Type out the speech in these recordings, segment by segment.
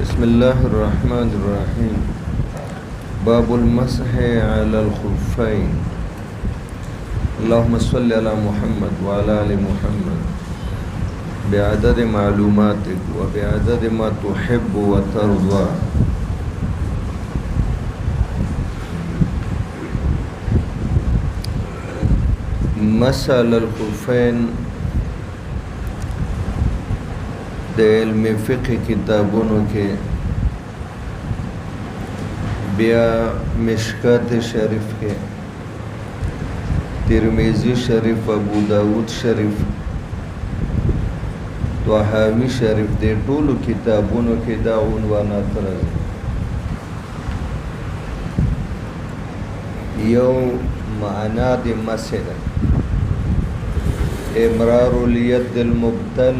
بسم الله الرحمن الرحيم. باب المسح على الخفين. اللهم صل على محمد وعلى آل محمد بعدد معلوماتك وبعدد ما تحب وترضى. مسح على الخفين د علم فقه کتابونو کې بیا مشکات شریف کې ترمذی شریف ابو داود شریف طحاوی شریف د ټولو کتابونو کې دا عنوانات راځي. یو معنا د مسح امرار الید المبتل،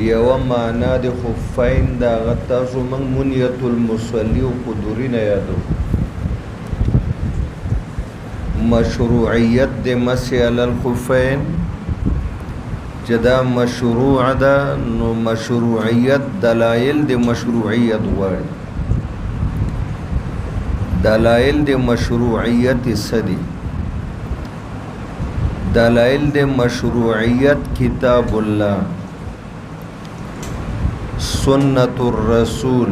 یو معنا د خفین دا غتاسو من منیت المصلی و قدورین یادو. مشروعیت د مسح علی الخفین جدا مشروع دا نو مشروعیت دلائل د مشروعیت غواړي. دلائل د مشروعیت سدي دلائل د مشروعیت کتاب الله، سنت الرسول،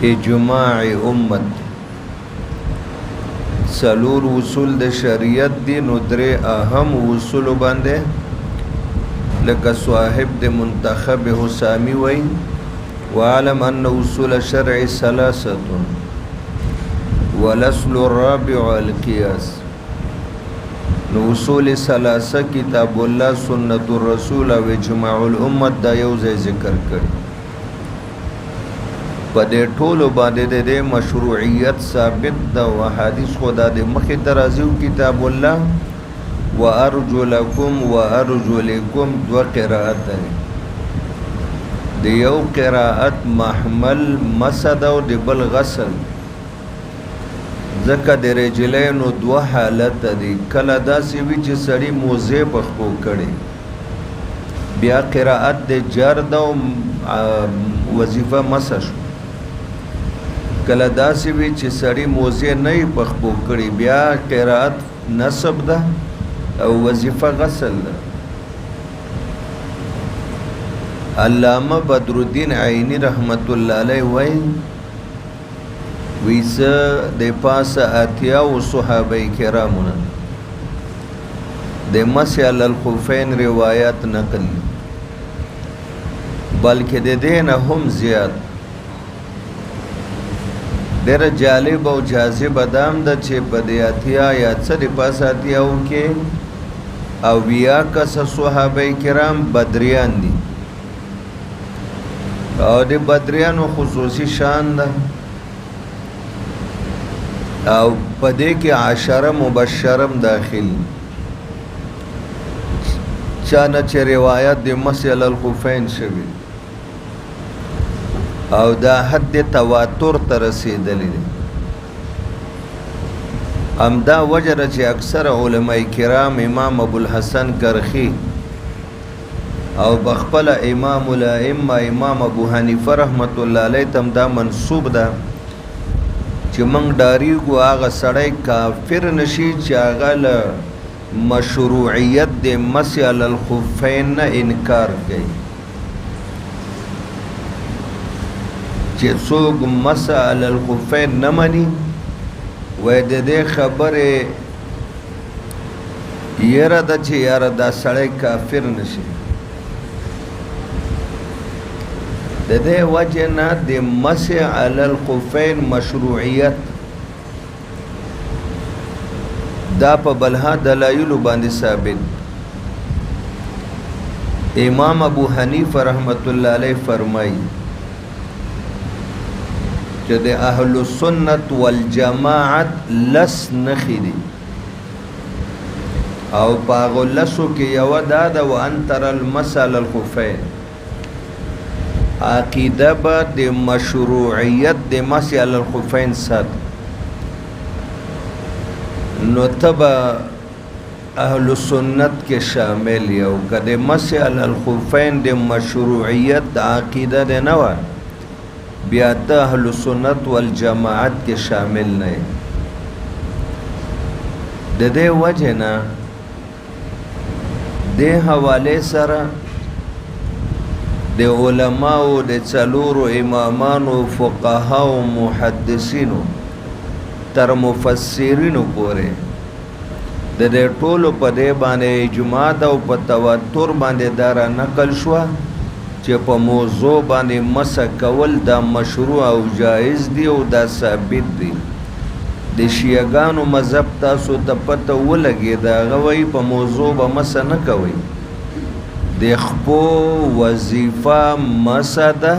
اجماع امت. سلور اصول د شریعت دی نو درې اهم اصول باندې لکه صاحب د منتخب حسامی وی وعلم ان اصول شرع ثلاثه والاصل الرابع القياس. نو اصول ثلاثه کتاب الله، سنت الرسول او اجماع الامت دا یو ځای ذکر کړي. په دې ټولو باندې د مشروعیت ثابت ده او حدیث خدا د مخې درازو کتاب الله وارجلکم وارجلکم دو قرائت ده. د یو قرائت محمل مسد او د بل غسل، ځکه د رجلینو دوه حالت دي. کله داسې وي چې سړی موزه پخپو کړي بیا قرائت د جرد او وظیفه مسح. کله داسې وي چې سړی موزه نه پخپو کړي بیا قرائت نصب ده او وظیفه غسل ده. علامه بدر الدین عینی رحمت الله علیه وایي ویسا د پاسه اتیا و صحابه کرامونه د مسح علی الخفین روایت نقل، بلکې د دین هم زیات. ډېر جالب او جاذب ادم د چې په د اتیا یا څه د پاسه اتیاو کې او بیا کس صحابه کرام بدریان دي او د بدریانو خصوصي شان ده او پدې کې عشره مبشرم داخل. چانه چې روایت د مسح علی الخفین شوی او دا حد تواتر ته رسیدلی دی. همدا وجه چې اکثر علماء کرام امام ابو الحسن کرخی او بخپل امام الائمه امام ابو حنیفه رحمت الله علیه تم دا منسوب ده چې موږ ډاریږو هغه سړی کافر نشي چې هغه له مشروعیت د مسح علی الخفین نه انکار کوي. چې څوک مسح علی الخفین نه مني وای د دې خبره یره ده چې یاره دا سړی کافر نشي. د دې وجه نه د مسح علی الخفین مشروعیت دا په بلها دلایل باندې ثابت. امام ابو حنیفه رحمت الله علیه فرمایي چې د اهل السنت والجماعت لس نخې دي او پاغو لسو کې یو دا ده وان تر المسح علی الخفین. عقیده با د مشروعیت د مسح علی الخفین سات نو تبا اهل سنت کې شامل یو کده مسح علی الخفین د مشروعیت د عقیده ده نه و بیا د اهل سنت والجماعت کې شامل نه د دې وجه نه د حواله سره د علماو د څلورو امامانو فقهاو محدثینو تر مفسرینو پورې د دې ټولو په دې باندې اجماع او په تواتر باندې دارا نقل شو چې په موضوع باندې مسح کول دا مشروع او جایز دی او دا ثابت دی د شیعاګانو مذهب تاسو ته پته ولګي دا غوي په موضوع به مسح نه کوي د خپو وظیفه مسح ده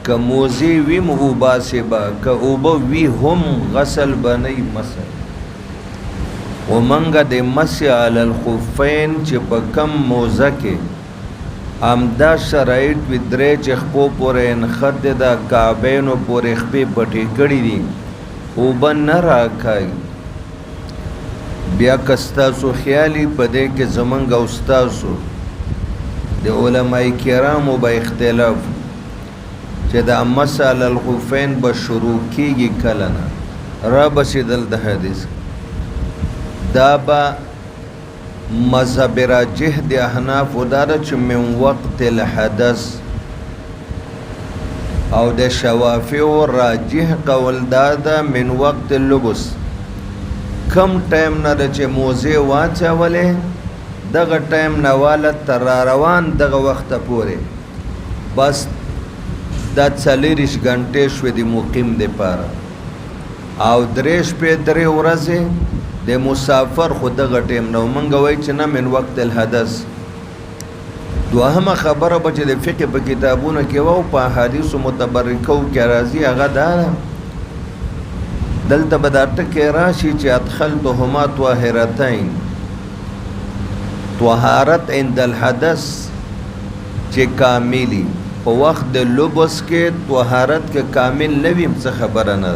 که موزی وی مغوباسبا که اوبه وی هم غسل بنی مسح ومنګه د مسح علی الخفین چې په کم موزه کې امدا شرایط و درې چې خپو پورې انخد د کعبینو پورې خپې پټې کړې دي اوبه نه راکای بیا کستاسو خیالي په دې کې زمونږ استادو د علماء کرامو به اختلاف چې د مسح علی الخفین به شروع کیږي کله نه را بشدل د حدیث دا با مذهب راجح د احناف وداره چې من وقت الحدث او د شوافی راجح قول دا من وقت اللبس کم ټایم نه چې موزه واچولې دغه ټایم نه واله تر روان دغه وخت پورې بس دا 40 غنټې شو د مقیم د پاره او درېش په درې ورځې د مسافر خود دغه ټیم نو مونږ وای چې نه من وقت الحدث دوهمه خبره به چې د فقه په کتابونو کې وو په حدیث متبرکو کې راځي هغه دا دلته بداټه کې راشي چې ادخلتهما طاهرتين طهارت عند الحدث چې کاملی په وخت د لبس کې طهارت کې کامل نوی څه خبره نه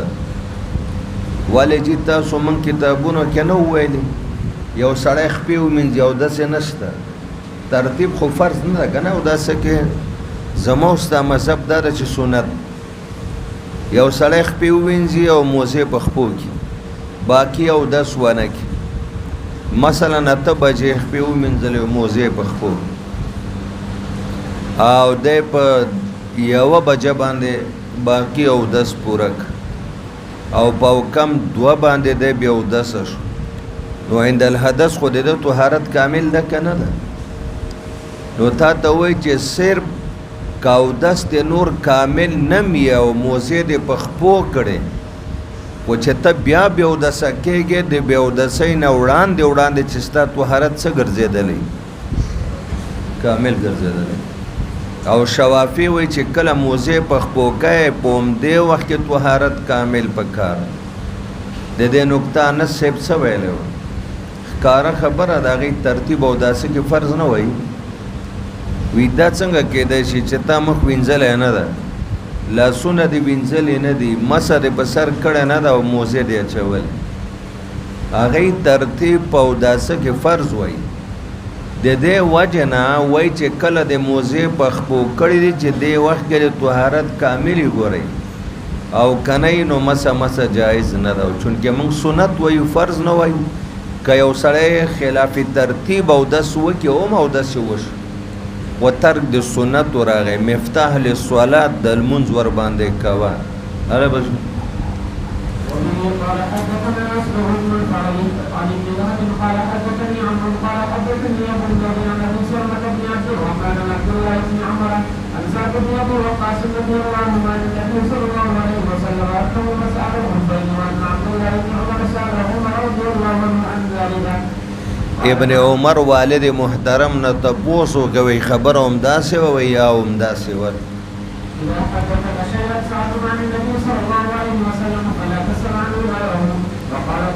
والے جی تاسو من کتابونو کې نو ویلي یو سړی خپې ومنځي او داسې نشته ترتیب خو فرض نه ده که نه او داسې کې زما ستا مذهب دا ده چې سنت یو سړی خپې ووینځي او موزې په خپو کې باقي او دس ونه کې مثلا 8 بجې خپې ومنځلې او موزې په خپو او دی په 1 بجه باندې باقي او دس پوره او په کم 2 باندې دی بیا او دس شو نو عند الحدث خو د طهارت کامل ده که نه ده نو تا ته وایي چې صرف کاودس د نور کامل نمی او موزې د په خپو کړې و چې ته بیا اودسه کېږې د بیا اودسۍ نه وړاندې چې ستا طهارت څه ګرځېدلی کامل ګرځېدلی او شوافی وایي چې کله موزې په خپو کوې په همدې وخت کې طهارت کامل پکار د دې نقطه انس صاحب څه ویلی و ښکاره خبره د هغې ترتیب او داسې کې فرض نه وایي وی دا څنګه کېدای شي چې تا مخ وینځلی نه ده لاسونه دې وینځلې نه دي مسح دې په سر کړی نه ده او موزې دې اچولی هغې ترتیب په اوداسه کې فرض وایي د دې وجه نه وایي چې کله د موزې په خپو کړي دي چې دې وخت کې د طهارت کاملې ګورئ او که نه نو مسح جایز نه ده چونکې موږ سنت وایو فرض نه وایو که یو سړی خلاف ترتیب اودس وکړي هم اودس یې وشو و ترک د سنت راغی مفتاح للصلات د لمونځ ور باندې کوه هغه به قال حدثنا أسمع بن الفضل عن ابن وهب قال حدثني عمرو قال حدثني أبو النضر عن أبي سلمة بن عبد الرحمن عن عبد الله بن عمر عن سعد بن أبي وقاص رضي الله عنهما عن النبي صلى الله عليه وسلم أنه مسأله الخفين وأن عبد الله بن عمر سأله عمر رضي الله عنه عن ذلك ابن عمر والد محترم نه تپوسو کوي خبر هم داسې و یا هم داسې و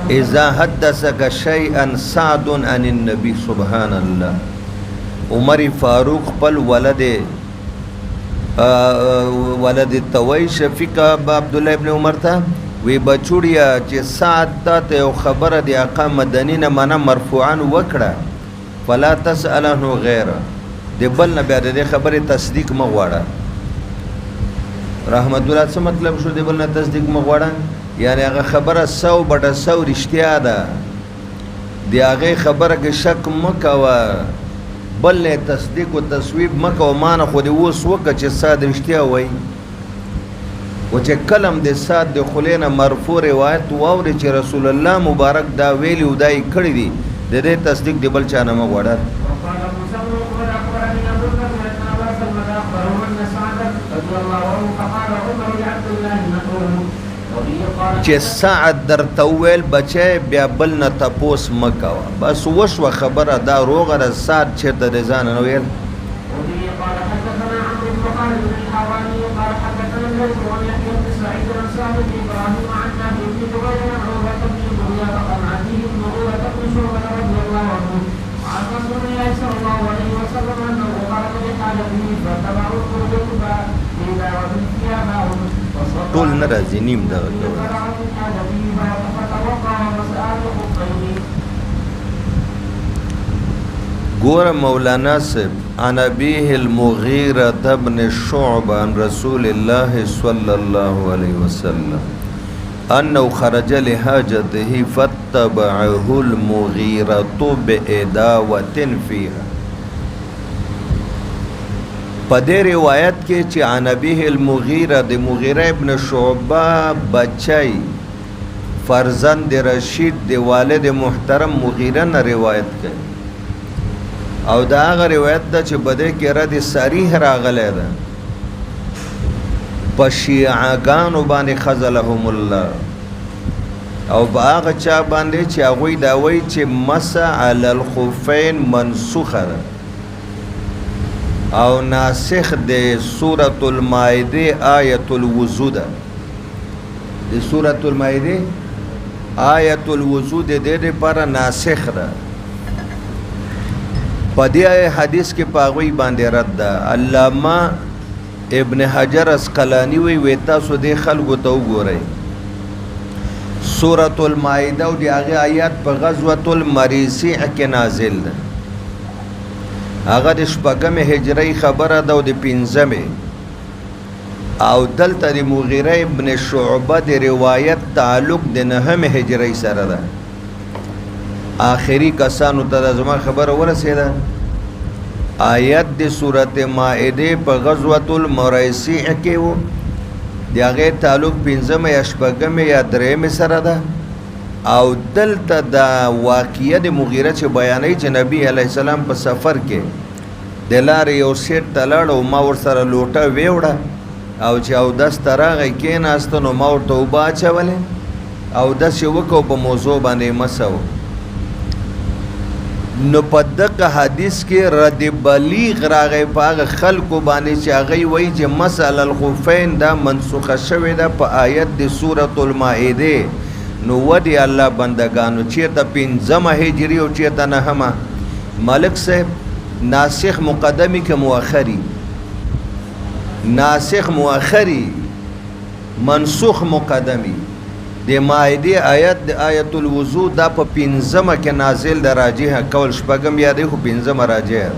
اذا حدثك شيئا سعد عن النبي سبحان الله عمر فاروق خپل ولد توي شفیق عبد الله ابن عمر ته وی بچوړیا چې سعد ته یو خبره دی آقا مدنی نه معنا مرفوعا وکړه فلا تسأله غیره د بل نه بیا د خبرې تصدیق مغواړه رحمت الله څه مطلب شو د بل نه تصدیق مغواړه یعنی هغه خبره 100/100 رښتیا ده د هغه خبره کې شک مکوه بل نه تصدیق او تصویب مکوه مان خو دې اوس وکړه چې صاد رښتیا وایي و چې کلم د صاد د خلینه مرفوع روایت واوري چې رسول الله مبارک دا ویلی او دای کړی دی د دې تصدیق دی بل چا نه مغواړه چې سعد در تویل بچه بیا بل نه تپوس مکوه بس وشوه خبره دا روغه د سعد چېرته د ځان نه ویل ټول نه راځي نیم دغه ګور مولانا صاحب عن ابيه المغيرة بن شعبة عن رسول الله صلى الله عليه وسلم انه خرج لحاجته فاتبعه المغيرة بإداوة فيها پدې روایت کې چې عن ابيه المغيرة د مغیره ابن شعبه بچای فرزند رشید د والد محترم مغیره نه روایت کوي او دا هغه روایت ده چې بده کې رد صریح راغلی ده په شیعاګانو باندې خذلهم الله او په هغه چا باندې چې هغوی دا وایي چې مسح علی الخفین منسوخه ده او ناسخ د سورة المائده آیت الوضو ده د سورة المائده آیت الوضو د دې لپاره ناسخ ده په دې حدیث کې پاغوي باندې رد ده علامه ابن حجر اسقلانی وی تاسو د خلکو ته وګورئ سورة المائده او د هغه آیات په غزوة المریسیع کې نازل ده هغه د شپږمې هجری خبره ده او د پنځمې او دلته د مغیره ابن شعبه د روایت تعلق د نهمې هجری سره ده آخری کسانو ته زما خبره ورسېده آیت د سورۃ مائده په غزوة المریسیع کې و د هغې تعلق پنځمې یا شپږمې یا درېمې سره ده او دلته دا واقعه د مغیره چې بیانوي چې نبی علیه السلام په سفر کې د لارې یو سیټ ته لاړ او ما ورسره لوټه ویوړه او چې اودس ته راغی کېناسته نو ما ورته اوبه اچولې اودس یې وکړو په موضوع باندې مسه نو په دغه حدیث کې رد بلیغ راغی په هغه خلکو باندې چې هغوی وایي چې مسح الخفین دا منسوخه شوې ده په آیت د سورة المائده نو ودی الله بندگانو چیرته پنځمه هجری او چیرته نهمه ملک صاحب ناسخ مقدمی که مؤخری ناسخ مؤخری منسوخ مقدمی د مائده آیت د آیت الوضو دا په پنځمه کې نازل د راجحه کول شپږم یا دی خو پنځمه راجحه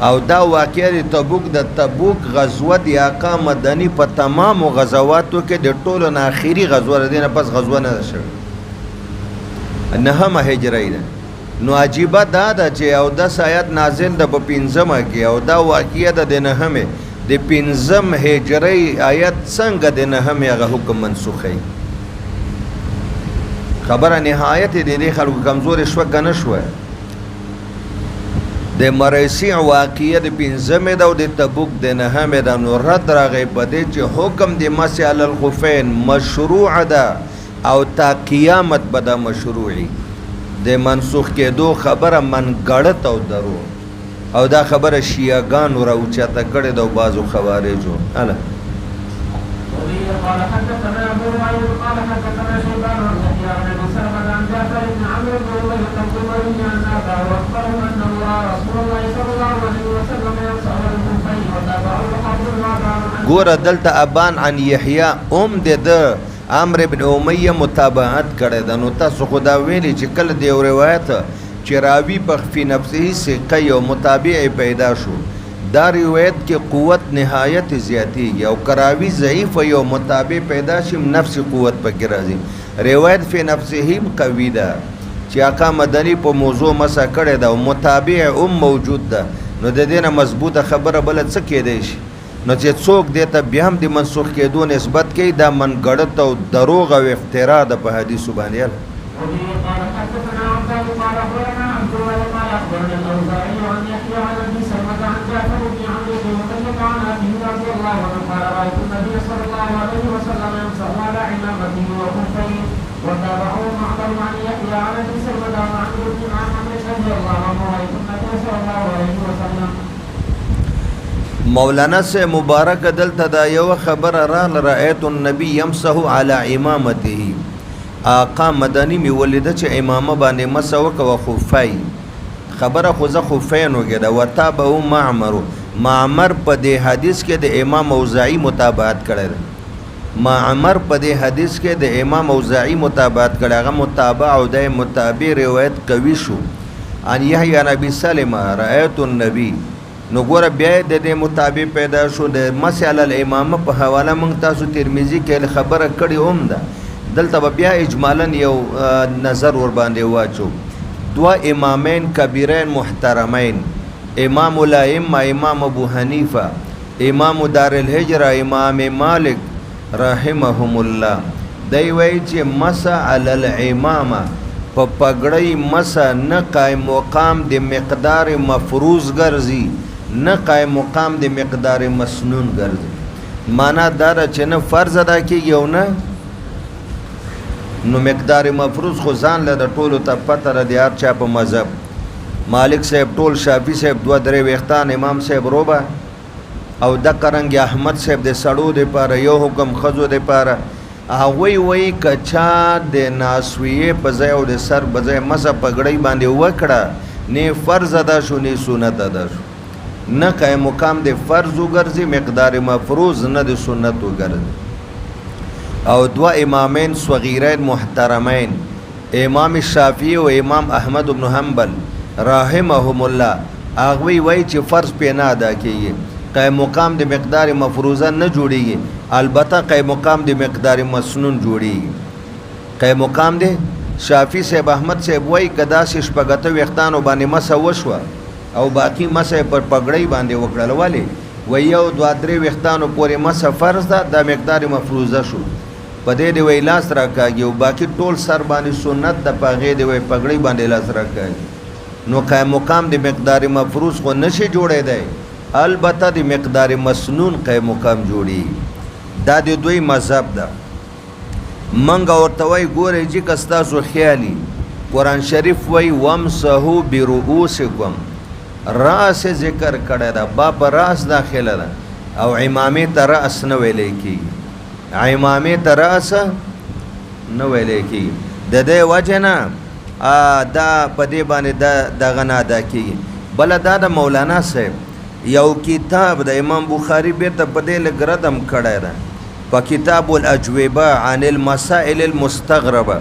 او دا واقعه د تبوک د تبوک غزوه د آقا مدنی په تمامو غزواتو کې د ټولو نه آخري غزوه ده نه پس غزوه نه ده شوې نهمه هجری ده نو عجیبه دا ده چې او 10 آیات نازل ده په پنځمه کې او دا واقعه ده د نهمه د پنځم هجری آیت څنګه د نهمه هغه حکم منسوخی خبره نهایت د دې خلکو کمزور شوه کنه شوه د مریسیع واقعه د پنځمه ده او د تبوک د نهمه ده نو رد راغی په دې چې حکم د مسح علی الخفین مشروع ده او تا قیامت به دا مشروعي د منسوخ کېدو خبره منګړت او درو او دا خبره شیعاګانو راوچاته کړې ده او بعضو خوارجو اله قال حدثنا ابو معين قال حدثنا شيبان عن يحيى عن ابي سلمة عن جعفر بن عمرو بن ابي الطيب عن ابا واخبره ان الله رسول الله صلى الله عليه وسلم يمسح الخفين وتابعه الحافظ ګوره دلته ابان عن يحيى د عمرو بن امیہ متابعت کړی ده. نو تاسو خو دا ویلي چې کله د یو روایت چې راوي په فی نفسه ثقه یو متابع پیدا شو دا روایت کې قوت نهایت زیاتیږي او کراوي ضعیف یو متابع پیدا شي نفس قوت پکې راځي. روایت فی نفسه قوي ده چې آقا مدني په موضوع مسا کړی ده او متابع موجود ده نو د دې نه مضبوطه خبره بل څه کېدای شي. نو چې څوک دې ته بیا هم د منسوخ کېدو نسبت کوي دا منګړت او دروغ او افترا ده په حدیث باندې. وتابعوا معقل عن يحيى عن ابي سلمة عن عمرو بن عامر رضي الله عنه رايت النبي صلى الله عليه وسلم. مولانا سے مبارک دلته دا یو خبر را رأیت النبي يمسح على امامته. آقا مدنی می ولید چې امامه باندې مسح وکړه خفای خبره خو زه خفین وګړه وتابعوا معمر په دې حدیث کې د امام اوزاعی متابعت کړی. معمر په دې حدیث کې د امام اوزاعی متابعت کړي. هغه متابع او د متابع روایت قوي شو. ان یحیی نبی سلمہ رأیت النبی نو ګوره بیا د دې متابع پیدا شو. د مسأله الامامه په حواله مونږ تاسو ترمذی کې خبره کړي هم ده. دلته بیا اجمالا یو نظر ور باندې واچو. دوا امامین کبیرین محترمین امام الائمه امام ابو حنیفه امام دار الهجره امام مالک رحمهم الله دی وی چې مسا علی الامامه په پګړی مسا نه قائم مقام د مقدار مفروض ګرځي نه قائم مقام د مقدار مسنون ګرځي. معنا دا چې نه فرض ادا کیږي او نه نو مقدار مفروض خو ځان له ټولو ته پته را دی. هر چا په مذهب مالک صاحب ټول شافعي صاحب 2-3 وختان امام صاحب روبه او د قرنګ احمد صاحب د سړو د پاره یو حکم خزو د پاره هغوی وی کچا د ناسویه په ځای او د سر په ځای مسه پګړی باندې وکړه نه فرض ادا شو نه سنت ادا شو نه قائم مقام د فرض وګرځي مقدار مفروض نه د سنت وګرځي. او دوا امامین صغیرین محترمین امام شافعی او امام احمد بن حنبل رحمهم الله هغوی وی چې فرض په نه ادا کیږي قائم مقام د مقدار مفروضه نه جوړیږي البته قائم مقام د مقدار مسنون جوړیږي. قائم مقام دی شافعي صاحب احمد صاحب وای کدا شپږته وختانو باندې مسه وشوه او باقی مسه پر پګړی باندې وکړل والی و یو 2-3 وختانو پورې مسه فرض ده د مقدار مفروضه شو په دې دی وی لاس راکاږي او باقی ټول سر باندې سنت د پاغې دی وی پګړی باندې لاس راکاږي. نو قائم مقام د مقدار مفروض خو نشي جوړې دی البته د مقدار مسنون قائم مقام جوړي. دا د دوی مذهب ده. منګه ورته وای ګورې چې کستاسو خیالي قرآن شریف وای وامسحوا برؤوسکم راس ذکر کړه دا باب راس داخله ده او امامه ته راس نه ویلې کی امامه ته راس نه ویلې کی د دې وجنه دا په دې باندې د غنا ده کی بل دا د مولانا صاحب یو کتاب د امام بخاری بیرته په دې لګردم کړی ده په کتاب الاجوبه عن المسائل المستغربه.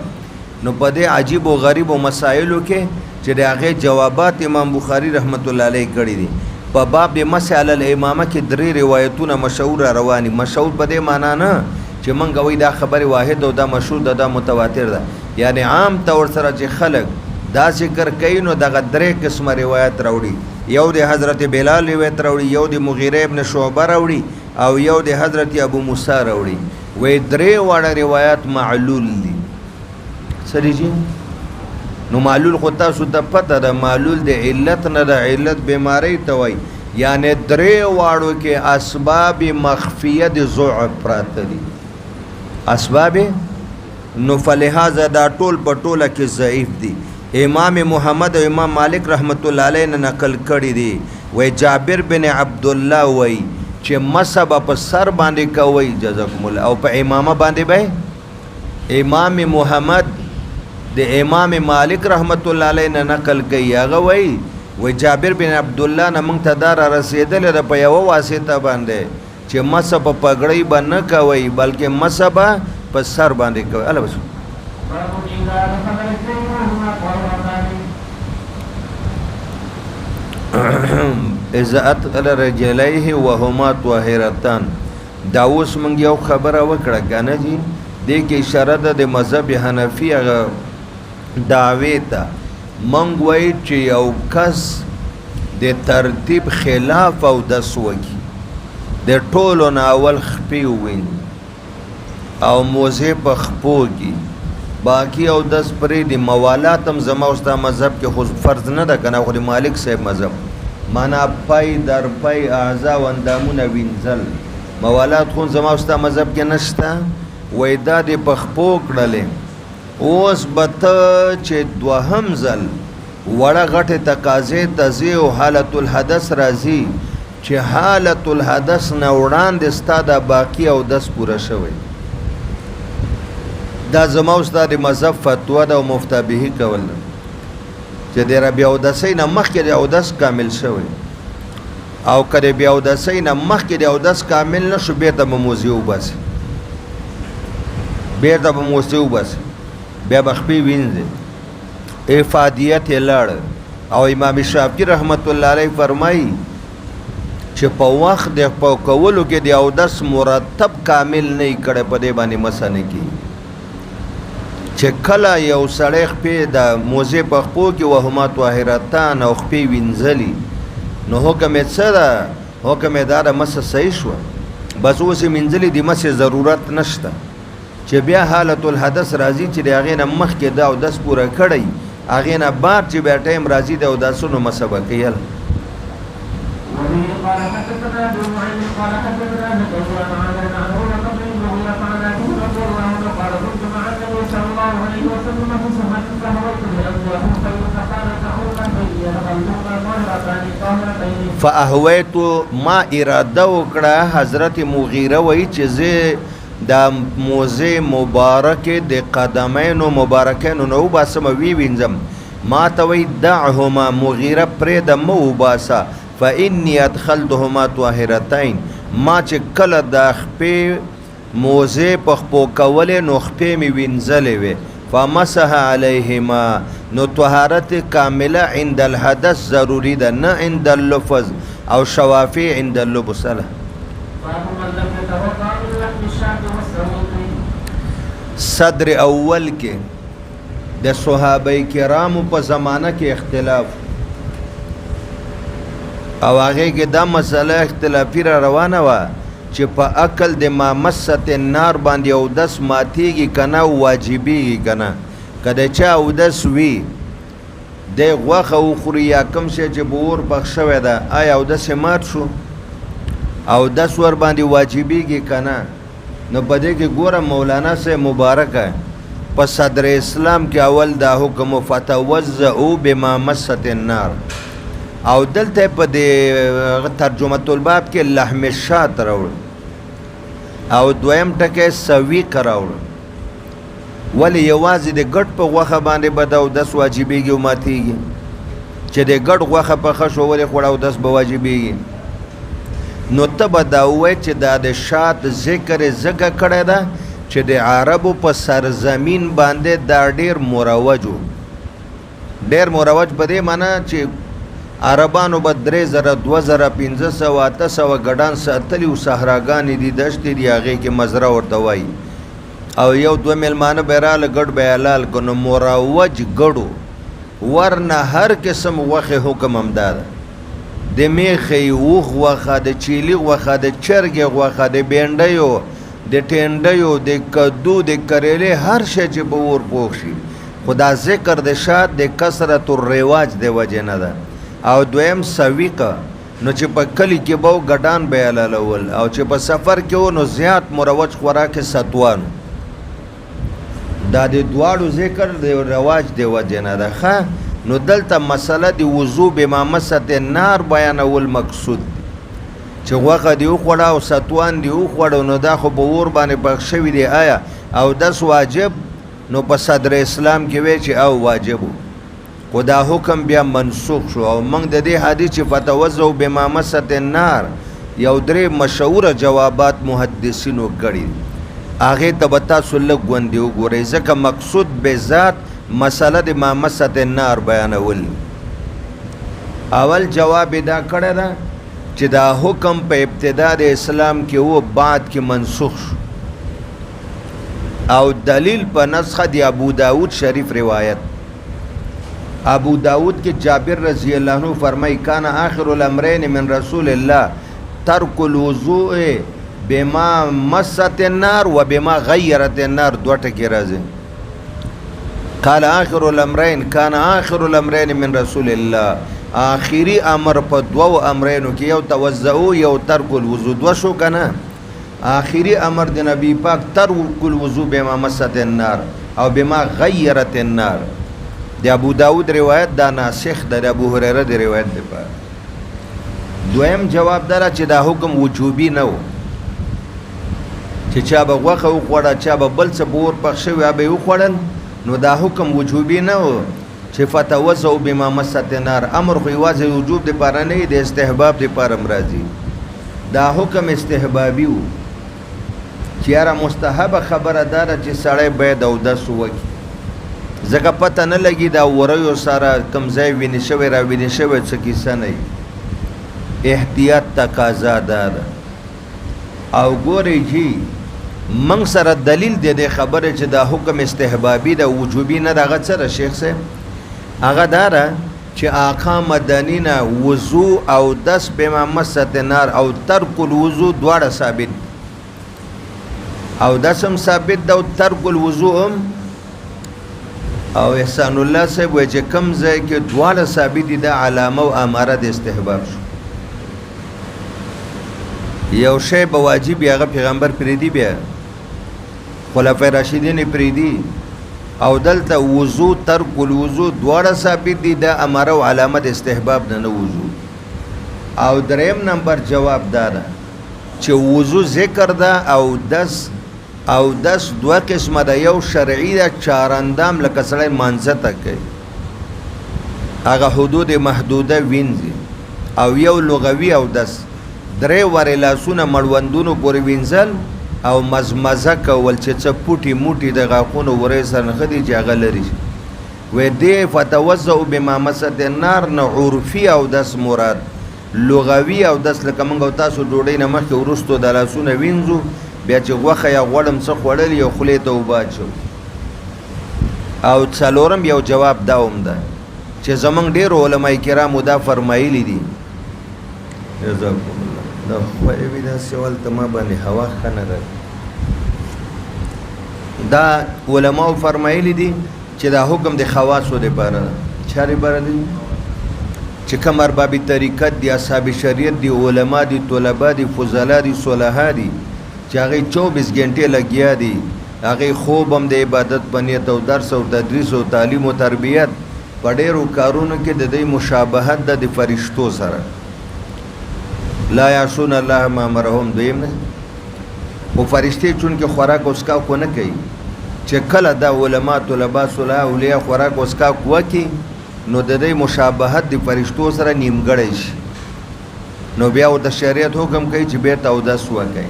نو په دې عجیب او غریب او مسائلو کې چې د هغه جوابات امام بخاری رحمت الله علیه کړی دي په باب د مسائل الامامه کې 3 روایتونه مشهور رواني. مشهور په دې معنا نه چې مونږ وای دا خبره واحد او دا مشهور دا متواتر ده یعنی عام طور سره چې خلک دا ذکر کوي نو دغه 3 قسمه روایت راوړي. یو د حضرت بلال روایت راوړي یو د مغیره ابن شعبه راوړي او یو د حضرت ابو موسی راوړي. وې 3 واړه روایت معلول دي. سړي جی نو معلول خو تاسو ته پته ده معلول د علت نه د علت بیماری ته وای یعنی 3 واړو کې اسباب مخفیه د ضعف پراته دي اسباب نو فلهذا دا ټول په ټوله کې ضعیف دي. امام محمد او امام مالک رحمت الله علیه نه نقل کړی دی وای جابر بن عبد الله وای چې مسب په سر باندې کوي جزاکم الله او په امامه باندې به امام محمد د امام مالک رحمت الله علیه نه نقل کوي هغه وای جابر بن عبد الله نه مونږ ته دار رسیدل د په یو واسطه باندې چې مسب پګړی باندې کوي بلکې مسب په سر باندې کوي الله بس باب إذا دخل الاثنين وهما طاهرتان اذا اتقل رجليه وهما طاهرتان دا اوس مونږ یو خبره وکړه کنه جی دې کې اشاره ده د مذهب حنفي هغه دعوی ته مونږ وایي چې یو کس د ترتیب خلاف او دس وکي د ټولو نه اول خپې وویني او موزه په خپو کې باقی او دس پرې د موالات هم زما او ستا مذهب کې خو فرض نه ده کنه خو د مالک صاحب مذهب معنا پای در پای اعضا و اندامونه وینځل موالات خو زما او ستا مذهب کې نشته وای دا د پخپو کړلې اوس بته چې دوهم ځل وړه غټه تقاضې تزي او حالت الحدث راځي چې حالت الحدث نه وړاندې ستا د باقی او دس پوره شوی دا زما استاد مذهب فتوا دا او مفتابهی کول چې د ربی او دسې نه مخکې د او دس کامل شوی او کله بیا او دسې نه مخکې د او دس کامل نشو به ته موزیو بس به ته موزیو بس بیا بخپی وینځي افادیت لړ او امام شافعی رحمت الله علیه فرمایي چې په وخت د کولو کې د او دس مرتب کامل نه کړي په دې باندې مسنه کی چې کله یو سړی خپې د موزه په خپو کې وهما طاهرتان او خپې وینځلي نو حکم یې څه ده حکم یې دا د مسه صحیح شوه بس اوس یې منځلي د مسې ضرورت نشته چې بیا حالت الحدث راځي چې د هغې نه مخکې دا اودس پوره کړی هغې نه بعد چې بیا ټایم راځي د اودسونو مسه به کوي وبه قال حدثنا ابو معين قال حدثنا نبي عن عامر عن عمر بن المغيرة عن ابي هريرة قال كنت مع النبي صلى الله عليه وسلم في سفر فهويت بأنه فقال تعوذا فإذا دخلتما طاهرتان طاهرتين فاهویت ما اراده وکړه حضرت مغیره وایي چې زه د موزه مبارک د قدمینو مبارکینو نو باسم وی وینځم ما ته وی دعهما مغیره پرې د مو باسا فإني ادخلتهما طاهرتين ما چې کله د خپې موزه په خپو کولې نو خپې مې وینځلې وې فمسح علیهما نو طهارت کامله عند الحدث ضروری ده نه عند اللفظ او شوافی عند اللبس له صدر اول کې د صحابه کرامو په زمانه کې اختلاف او هغه کې دا مسله اختلافي را روانه و چې په عقل د ما مست النار باندې او دس ماتيږي کنه واجبېږي کنه کله چې او دس وی د غوخه او خوري یا کم شي چې بور بخښوي ده آیا او دس مات شو او دس ور باندې واجبېږي کنه نو بده کې ګوره مولانا سے مبارک ہے په صدر اسلام کې اول دا حکم فتوزعوا بما مست النار او دلته په دې ترجمه الباب کې لحم الشات راوړ او دویم ټکه سوي کراوړ ولی یوازې د ګډ په غوخه باندې بداو دس واجبېږي او ماتېږي چې د ګډ غوخه په خښو ولې خوړاو دس به واجبېږي نو ته به دا ووایې چې دا د شات ذکر ځکه کړی ده چې د عربو په سرزمین باندې دا ډېر مروج په دې معنی چې عربانو به 3000 2000 1500 800 ګډان ساتلي او صحراګانې دي دشتې دي هغې کې مزرعه ورته وایي او یو دوه میلمانه به راله ګډ به حلال کړو نو مروج ګډو ورنه هر قسم غوښې حکم همدا ده د میخې اوښ غوښه د چیلي غوښه د چرګې غوښه د بینډیو د ټینډیو د کدو د کریلې هر شی چې به ور پوښ شي خو دا ذکر د شات د کثرت الرواج د وجې نه ده او دویم سویقه نو چې په کلی کې به ګډان به حلالول او چې په سفر کې و نو زیات مروج خوراک ستوانو دا د دواړو ذکر د رواج د وجې نه ده ښه نو دلته مسله د وضو بما مست النار بیانول مقصود چې غوښه دې وخوړه او ستوان دې وخوړه نو دا خو په اور باندې بخښ شوي دی آیا او دس واجب نو په صدر اسلام کې وی چې او واجب خو دا حکم بیا منسوخ شو او موږ د دې حدیث چې فتوزعوا بما مست النار یو درې مشهوره جوابات محدثینو کړي هغه ته به تاسو لږ غوندې وګورئ ځکه مقصود به ذات مسله د مامست النار بیانول. اول جواب دا کړی ده چې دا حکم په ابتدا د اسلام کې و بعد کې منسوخ شو او دلیل په نسخه د ابو داود شریف روایت. ابو داود کې جابر رضی الله عنه فرمای کان آخر الامرین من رسول الله ترک الوضوء بما مست النار و بما غیرت النار. دوه ټکي راځي. قال آخر الامرین کان آخر الامرین من رسول الله، آخری امر په دوو امرینو کې یو توضؤ یو ترک الوضوء دو شو کنه. آخری امر د نبی پاک ترک الوضوء بما مست النار او بما غیرت النار. د ابو داود روایت دا ناسخ د ابو هريره د روایت دی. دویم جواب دره چې دا حکم وجوبي نه و چې چا به غوښه وخوړه چا به بل څه بور پخ شوی به وخوړل نو دا حکم وجوبي نه و چې فتوضؤ بما مست النار. امر خو یوازې وجوب د پاره نه د استحباب د پاره مرضی. دا حکم استحبابي و چې یاره مستحب خبره داره چې سړی باید اودس وکړي ځکه پته نه لګي دا وریو سره کوم ځای وینې شوی را وینې شوی څه کیسه نه. احتیاط تقاضا ده. او ګورئ جی منګ سره دلیل دی د خبره چې دا حکم استحبابي ده وجوبي نه. دغه څه ده شیخ صاحب؟ هغه داره چې آقا مدني نه وضو او دس بما مست النار او ترک الوضو دواړه ثابت او دسم ثابت ده او ترک الوضو هم. او احسان الله صاحب وایي چې کوم ځای کې دواړه ثابت دي دا علامه او اماره د استحباب شو. یو شی به واجب هغه پیغمبر پریدي بیا خلفای راشدین پریدي او دلته وضو ترک الوضو دواړه ثابت دي دا اماره او علامه د استحباب نه وضو. او دریم نمبر جواب دا ده چې وضو ذکر ده او دس دوه قسمه ده. یو شرعي ده چارندام لکه سړی مانځه ته کوي هغه حدود محدوده وینځي او یو لغوي او دس درې ورې لاسونه مړوندونو پورې وینځل او مزمزه کول چې څه پوټي موټي د غاښونو ورې سره نښدي چې هغه لري. وی دې فتوضؤ بما مست النار نه عرفي او دس مراد. لغوي او دس لکه موږ تاسو ډوډۍ نه مخکې وروستو د لاسونه وینځو بیا چې غوښه یا غوړم څه خوړل یو خولې ته اوبه اچو. او څلورم یو جواب دا هم ده چې زمونږ ډېرو علماء کرامو دا فرمایلی دي. جزاکم الله. دا خوی وي دا سوال ته ما باندې هوا ښه نه ده. دا علماو فرمایلی دي چې دا حکم د خواصو دپاره ده. چا دپاره دی؟ چې کوم ارباب طریقت دي اصحاب شریعت دي علما دي طلبا دي فضلا دي صلحا دي چې هغه 24 غنټې لګیا دي هغه خوب هم د عبادت بنیت او درس او تدریس او تعلیم او تربیت په ډېرو کارونو کې د دې مشابهت د فرشتو سره. لا یعصون الله ما امرهم. دویم نه او فرشتي چون کې خوراک اوسکا کو نه کوي چې کله دا علما طلبا صلحا اولیاء خوراک اوسکا کوي نو د دې مشابهت د فرشتو سره نیمګړی شي نو بیا د شریعت حکم کوي چې بیرته اودس وکړي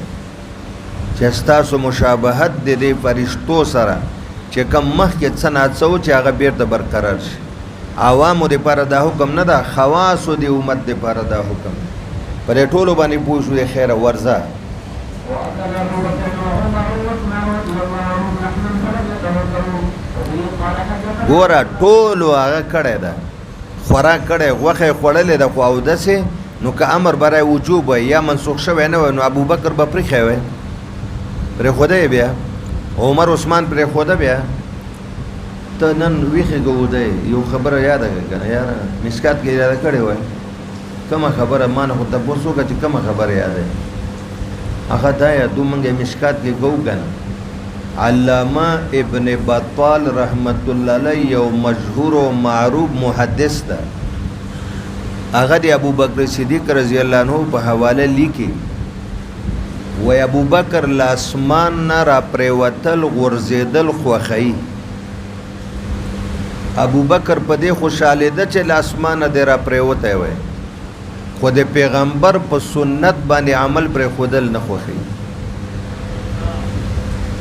چې ستاسو مشابهت د دې فرشتو سره چې کوم مخکې څه ناڅو چې هغه بیرته برقرار شي. عوامو دپاره دا حکم نه ده خواصو د امت دپاره دا حکم پر ټولو باندې پوه شو د خیره ورځه. ګوره ټولو هغه کړی ده خوراک کړی غوښه یې خوړلې ده خو اودسې نو که امر برای وجوب وی یا منسوخ شوی نه وی نو ابوبکر به پرېښی وی پرېښوده یې بیا عمر عثمان پرېښوده بیا. ته نن ویښې ګوده یو خبره یاده کړه که نه یاره مسکات کې یاده کړې وی کومه خبره ما نه خو تپوس وکړه چې کومه خبره یاده هغه دا یادو موږ یې مسکات کې کوو که نه. علامه ابن بطال رحمت الله علیه یو مشهور و معروف محدث ده هغه د ابوبکر صدیق رضی الله عنه په حواله لیکي وی ابوبکر له اسمان نه را پرېوتل غورځېدل خوښوي. ابوبکر په دې خوشحالېده چې له اسمانه دی را پرېوتی وی خو د پیغمبر په سنت باندې عمل پرېښودل نه خوښوي.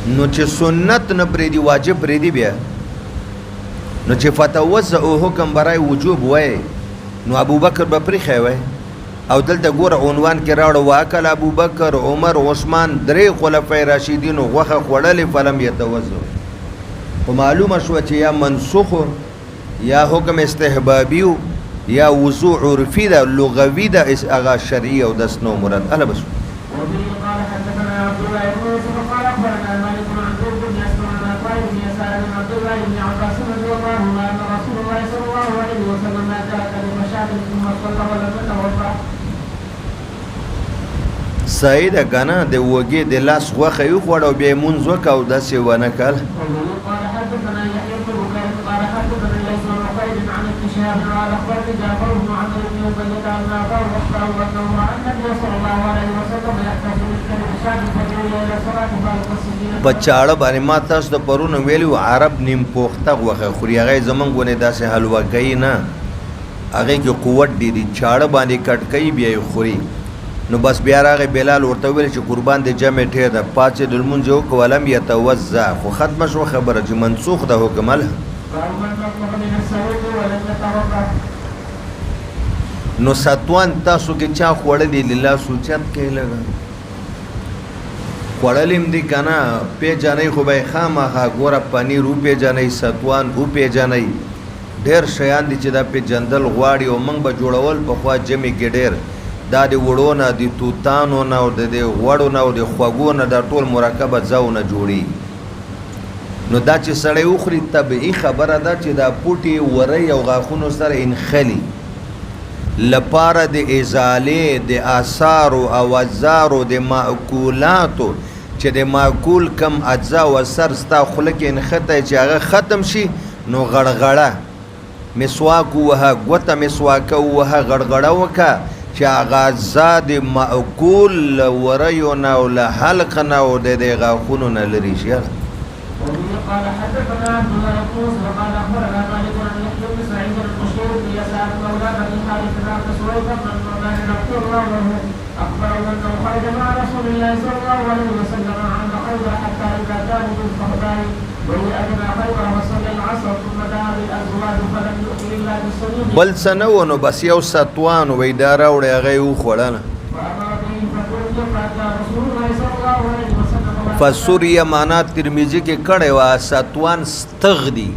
نو چې سنت نه پرې دی واجب پرې دی بیا نو چې فتوزع او حکم برای وجوب وای نو ابو بکر به پرې وای او دلته ګوره عنوان کې راوړ واکل ابو بکر عمر عثمان درې خلفای راشدین غوخه خوړلې فلم یتوزع او معلومه شو چې یا منسوخ یا حکم استحبابي یا وضوء عرفي ده لغوي ده هغه شرعي او د سنو مراد اله بس سعید کنه د وګي د لاس غوخه یو خوړ او بیا مونږ وکاو داسې ونه کړ په چاړه باندې ما تاسو د پرونه ویلو عرب نیم پوخته غوخه خوري هغه زمونږ غونه داسې حلوا کوي نه هغه کې قوت دی چاړه باندې کټ کوي بیا خوري نو بس بیا راغی بلال ورته ویل چې قربان دې جمع ټیر ده پاتې د لمونځ وکړه ولم یتوزع خو ختمه شو خبره چې منسوخ ده حکم له نو ستوان تاسو کې چا خوړلې لله سوچت کې لګا خوړلم دي کنه پیژنې خو به خامخا ګوره پنیر او پیژنې ستوان او پیژنې ډېر شیان دي چې دا پیژندل غواړي او موږ به جوړول په خوا جمع کې ډېر دا د وړو نه د توتانو نه او د غوړو نه او د خوږو نه دا ټول مرکبه ځاونه جوړي نو دا چې سړی وخوري طبیعي خبره ده چې دا پوټي وری او غاښونو سره انخلي لپاره د ازالې د آثار او اوزار د ماکولاتو چې د ماکول کم اجزا و سر ستا خوله کې انخته چې هغه ختم شي نو غړغړه مسواک وها ګوته مسواک وها غړغړه وکه چې اغازا د ماکول وریو نه او له حلق نه او د غاښونو نه لري شي قال حدثنا عبد الله يقول وقال اخبرنا مالك عن يحيى بن سعيد المشهور بيسار مولى بني حارث بن سويد بن النعمان رضي الله عنه اخبره انه خرج مع رسول الله صلى الله عليه وسلم عن خيبر حتى اذا كانوا بالفخذاء وهي ادنى خيبر وصلى العصر ثم دعا بالازواج فلم يؤت الا بالسنين بل سنو بس یو ستوان وې دا راوړی هغه یو خوړنه فسوریه معنا ترمذی کې کړي وا ستوان استغ دی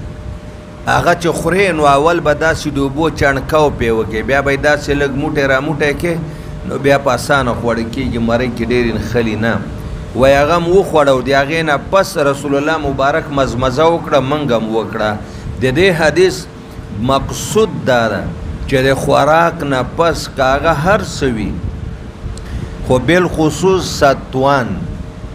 هغه چې خوري نو اول به داسې ډوبو چڼکاو پی وکي بیا به داسې لږ موټه را موټه کې نو بیا په اسانه خوړ کېږي مری کې ډېر خلی نه وای هغه مو خوړو دی هغه نه پس رسول الله مبارک مزمزه وکړه منګم وکړه د دې حدیث مقصود دا ده چې د خوراک نه پس کاغه هر سوي خو بل خصوص ستوان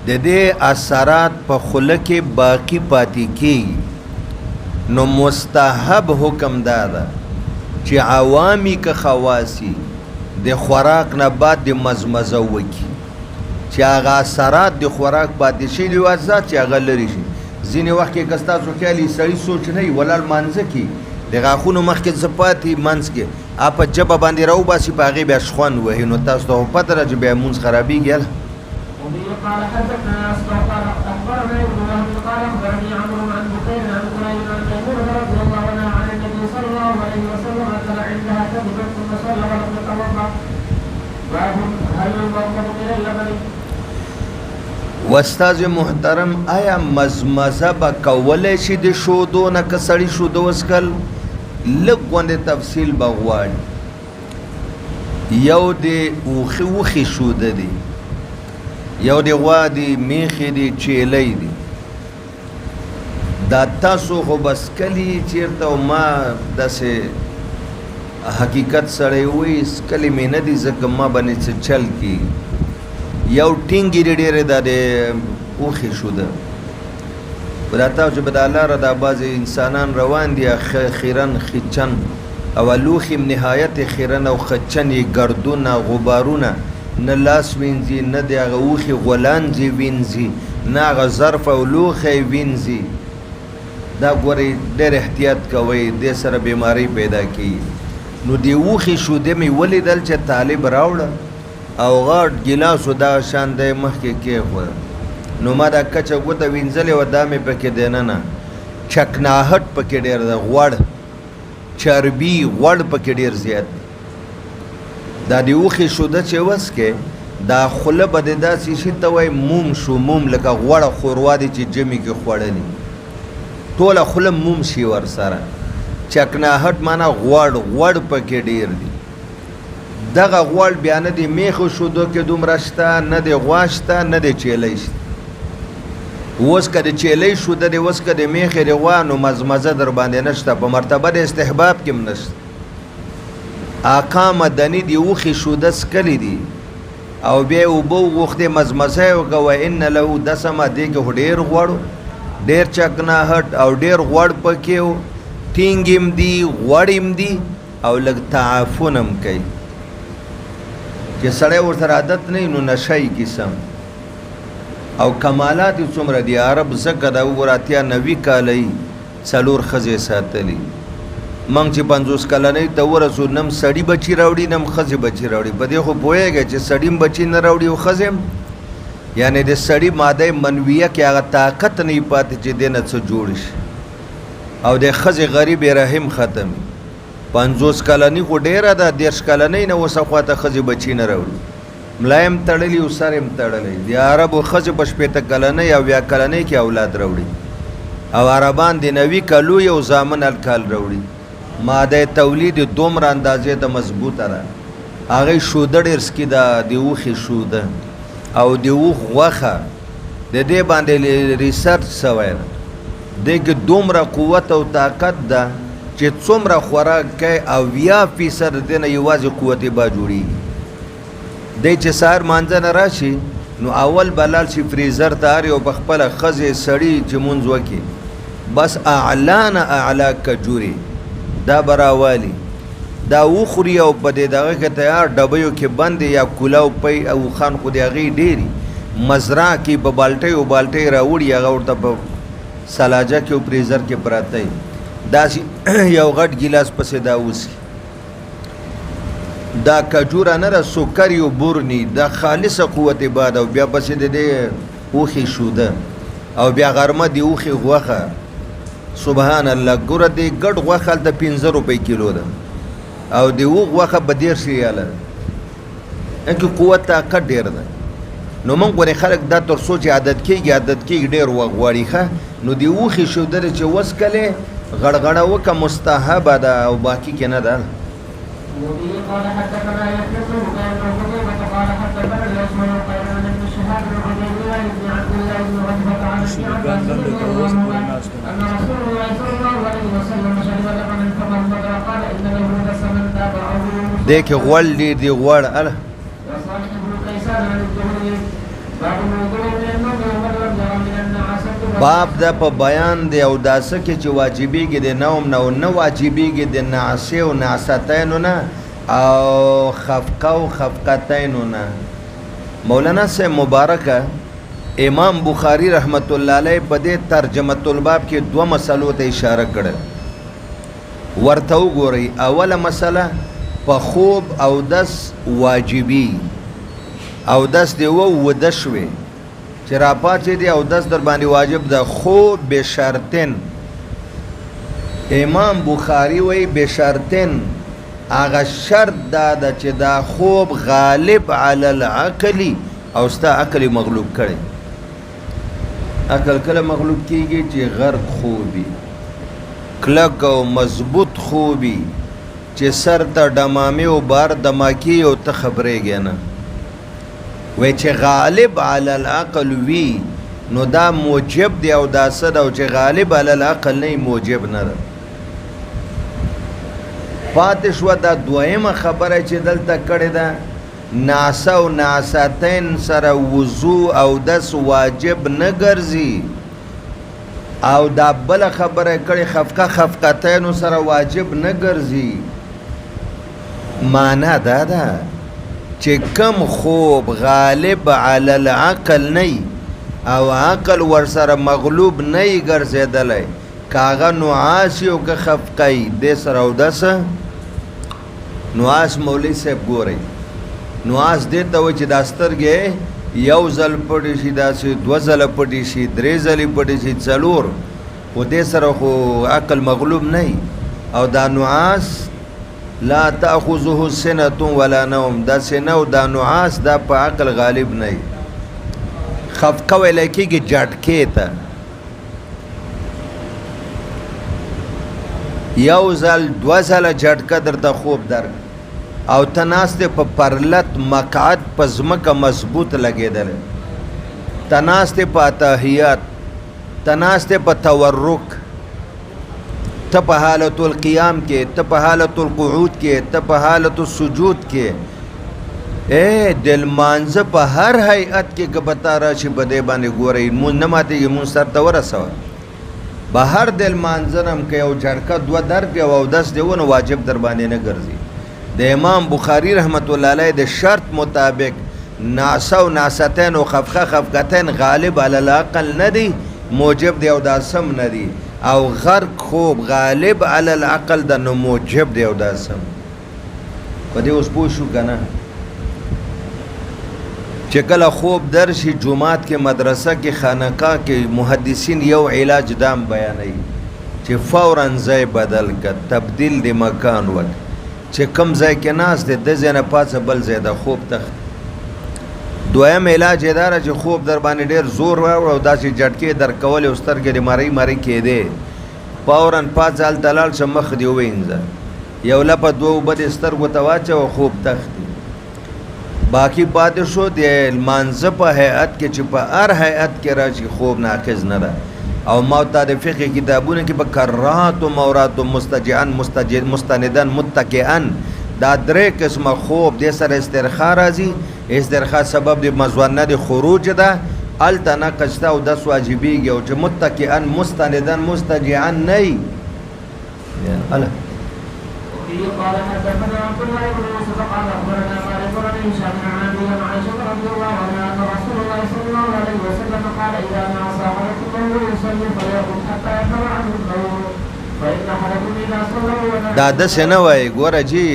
د دې اثرات په خوله کې باقی پاتې کیږي نو مستحب حکم دا ده چې عوامي که خواصي د خوراک نه بعد د مزمزه وکي چې هغه اثرات د خوراک پاتې شي دی وځه چې هغه لري شي ځینې وخت کې که ستاسو خیالي سړي سوچ نه وي ولل مانځه کې د غاښونو مخکې زپاتې منځ کې په جبه باندې راوباسي په هغې بیا شخوند وهي نو تاسو ته پته ده چې بیا مونځ خرابېږي قال حدثنا قال اخبرنا ابن وهب قال اخبرني عمرو عن بكير عن قريب عن ميمونه رضي الله عنها عن النبي صلى الله عليه وسلم اكل عندها كبدا ثم صلى ولم يتوضا باب هل يوقف من اللبن استاذ محترم آیا مزمزه به کولی شي د شودو نه که سړي شودو وڅښل لږ غوندې تفصیل به غواړي یو د اوښې شوده دی یو دی غوا دی میخې دی چیلی دی دا تاسو خو بس کلی چیرته او ما داسې حقیقت سړی وایي کلی مې نه دي ځکه ما باندې څه چل کېږي یو ټینګې ډېرې دا د اوښې شوده دا تاسو چې به د الله را دا بعضې انسانان روان دي خیرن خچن او لوښې نهایت خیرن او خچن یې ګردونه غبارونه نه لاس وینځي نه د هغه اوښې غولانځې وینځي نه هغه ظرف او لوښی وینځي دا ګورئ ډېر احتیاط کوئ دې سره بیماری پیدا کېږي نو د اوښې شوده مې ولیدل چې طالب راوړه او غاټ ګیلاسو دا شان دی مخکې کېښوده نو ما دا کچه ګوته وینځلې وه دا مې پکې دننه چکناهټ پکې ډېر ده غوړ چربي غوړ پکې ډېر زیات دا د اوښې شوده چې وسکې دا خوله به د داسې شي ته وایي موم شو موم لکه غوړه ښوروا دی چې جمي کې خوړلي ټوله خوله موم شي ورسره چکناهټ معنا غوړ پکې ډېر دي دغه غوړ بیا نه د میخو شودو کې دومره شته نه د غوا شته نه د چیلۍ شته اوس که د چیلۍ شوده دی اوس که د میخې د غوا نو مزمزه در باندې نشته په مرتبه د استحباب کې هم نشته آقا مدني د اوښې شوده څکلي دي او بیا یې اوبه وغوښتې مزمزه یې وکړه وان له دسمه دې کې خو ډېر غوړ ډېر چکناهټ او ډېر غوړ پکې و ټینګ هم دي غوړ هم دي او لږ تعفن هم کوي چې سړی ورسره عادت نه نو نشه یې قسم او کمالات یې څومره دي عرب ځکه دا وګوره 80-90 کاله یې 4 ښځې ساتلي موږ چې 50 کلنۍ ته ورسو نم سړي بچي راوړي نم ښځې بچي راوړي په دې خو پوهېږئ چې سړي هم بچي نه راوړي او ښځې هم یعنې د سړي ماده منویه کې هغه طاقت نه یې پاتې چې دې نه څه جوړ شي او د ښځې غریب رحم ختم 50 کلنۍ خو ډېره ده 30 کلنۍ نه اوسه خواته ښځې بچي نه راوړي ملا هم تړلی او سر هم تړلی د عربو ښځې په 80 کلنۍ او 20 کلنۍ کې اولاد راوړي او عربان د 90 کلو یو زامن الکال راوړي ماده تولید دومره اندازې د مضبوطه ده هغې شوده ډېر سکي ده د اوښې شوده او د اوښ غوښه د دې باندې ریسرچ سوی ده دې کې دومره قوت او طاقت ده چې څومره خوراک کوي او 20% د دې نه یوازې قوت با جوړېږي دی چې سهار مانځه نه راشي نو اول به لاړ شي فریزر ته هر یو په خپله ښځې سړي چې مونځ وکړي بس اعلا نه اعلا کجوري دا به راوالي دا وخوري او په دې دغه کې تیار ډبیو کې بند یا کولاو پی او خان خو د هغې ډېري مزرعه کې په بالټۍ او بالټۍ راوړي هغه ورته په سلاجه کې او فریزر کې پراته وي داسې یو غټ ګیلاس پسې دا وڅښي دا کجوره نه ده سکر یو برني دا خالصه قوت باد او بیا پسې د دې اوښې شوده او بیا غرمه د اوښې غوښه سبحان الله ګوره د ګډ غوښه هلته 15 روپۍ کیلو ده او د اوښ غوښه به 10 ریاله ده انکې قوت طاقت ډېر ده نو موږ ګورې خلک دا تر څو چې عادت کېږي ډېر وخت غواړي ښه نو د اوښې شوده چې وڅکلې غړغړه وکړه مستحبه ده او باقي کې نه ده وبه قال حدثنا يحيى بن بكير بن قتيبة قال حدثنا الاسود قال عن ابن شهاب بن عبيد الله بن عبد الله بن رجبة عن ابن عباس رضي الله عنه ان رسول الله صلى الله عليه وسلم شرب لبنا فضمد قال ان له دسما تابعه دې کې غوړ دي غوړ اله وصالح بن قيسان عن الزهري باب الوضوء من النوم ومن لم ير من النعاسة باب دا په بیان دی او داسه کې چې واجبېږي د نوم نه او نه واجبېږي د نعسې او نعستینو نه او خفقه او خفقتینو نه مولانا صاحب مبارکه امام بخاری رحمت الله علیه په دې ترجمه الباب کې 2 مسلو ته اشاره کړه ورته وګورئ اوله مسله په خوب او دس واجبي او دس دی وده شوې چې را پاتې دی او دس در باندې واجب ده خوب بشرطن امام بخاری وی بشرطن هغه شرط دا ده چې دا خوب غالب علی العقلی او ستا عقل مغلوب کړي عقل کله مغلوب کیږي چې غرق خوبي کلک او مضبوط خوبي چې سر ته ډمامې او بار دماکي او ته خبرېږي نه وی چې غالب علی العقل وی نو دا موجب دی او دا څه ده چې غالب علی العقل نه موجب نه ده پاتې شوه دا دویمه خبره چې دلته کړې ده ناسه او ناستین سره وضو او دس واجب نه ګرځي او دا بله خبره کړې خفقه خفقتینو سره واجب نه ګرځي معنا دا ده چې کم خوب غالب علی العقل نه او عقل ورسره مغلوب نه ګرځېدلی کاغه نعاس او که خفقی دې سره او دسه نعاس مولوي صاحب ګورئ نعاس دې ته وایي چې دا سترګې یو ځل پټې شي داسې دوه ځله پټې شي درې ځلې پټې شي څلور خو دې سره خو عقل مغلوب نه وي او دا نعاس لا تأخذه سنة ولا نوم دا سنه او دا نعاس دا په عقل غالب نه وي خفقه ویلی کېږي جټکې ته یو ځل دوه ځله جټکه درته خوب درک او ته ناست په پرلت مقعد په ځمکه مضبوط لګېدلی ته ناست په اتحیات ته ناست په تورک ته په حالت القیام کې ته په حالت القعود کې ته په حالت السجود کې د لمانځه په هر هیئت کې که به تا راشي په دې باندې ګورئ مونځ نه ماتېږي مونځ سر ته ورسوه بهر د لمانځه نه هم که یو جړکه دوه درکړي او اودس دې ونه واجب در باندې نه ګرځي د امام بخاري رحمت الله علیه د شرط مطابق ناسه و ناستین و خفقه خفقتین غالب علی العقل نه دی موجب دی او داسم نه دی او غرق خوب غالب علی العقل ده نو موجب دی او داسم په دې اوس پوه شو که نه چې کله خوب درشي جماعت کې مدرسه کې خانقاه کې محدثین یو علاج دام بیانوي چې فوراً ځای بدل کړه تبدیل د مکان وکړه چې کم ځای کې ناست دی د ځای نه پاڅه بل ځای د خوب تخت دویم علاج یې دا چې خوب در باندې ډېر زور راوړه او داسې جټکې در کولې او سترګې دې مری مری کېدې فوراً پاڅه هلته لاړ شه مخ دې ووینځه یو لپه دوه اوبه دې سترګو ته واچوه خوب تخت باقی پاتې شو د لمانځه په هیئت کې چې په هر هیئت کې راشي خوب ناقض نه ده او ما ته د فقه کتابونه کې په کرات و مورات و مستجعا مستندن متکئا دا درې قسمه خوب دې سره استرخاء راځي استرخاء سبب د مزونه د خروج ده هلته نقص ته او دس واجبېږي او چې متکئا مستندن مستجعا نه وي قال حدثنا عبد الله بن يوسف قال اخبرنا مالك بن هشام عن ابي عن عائشه رضي الله عنها ان رسول الله صلى الله عليه وسلم قال اذا نعس احدكم وهو يصلي فليقم حتى يذهب عنه النوم فان احدكم اذا صلى دا داسې نه وایي ګوره جي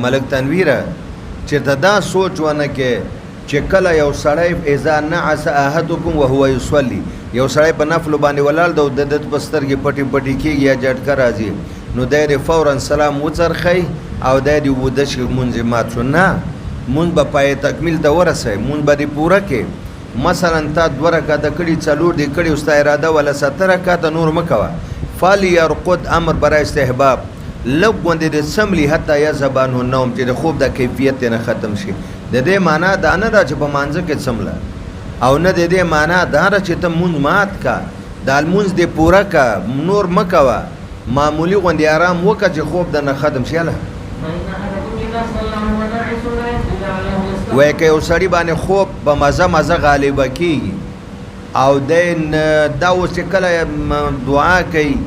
ملک تنویره چېرته دا سوچ ونه کې چې کله یو سړی اذا نعس احدکم وهو یصلي یو سړی په نفلو باندې ولاړ دی او د ده په سترګې پټې پټې کېږي یا جټکه راځي نو دی دې فوراً سلام وڅرخی او دی دې وده شي مونځ مات شو نه مونځ به پای تکمیل ته ورسوي مونځ به دې پوره کې مثلا تا دوه رکعته کړي څلور دې کړي او ستا اراده ولا 70 رکعته نور مه کوه فلیرقد امر برای استحباب لږ غوندې دې څملي حتی یذهب عنه النوم چې د خوب د کیفیت نه ختم شي د دې معنا دا نه ده چې په مانځه کې څمله او نه د دې معنا دا ده چې ته مونځ مات کا دا لمونځ دې پوره کا نور مه کوه معمولی غوندې آرام وکړه چې خوب د نه ختم شي هله وایي که یو سړي باندې خوب په مزه مزه غالبه کېږي او دی دا اوس چې کله دعا کوي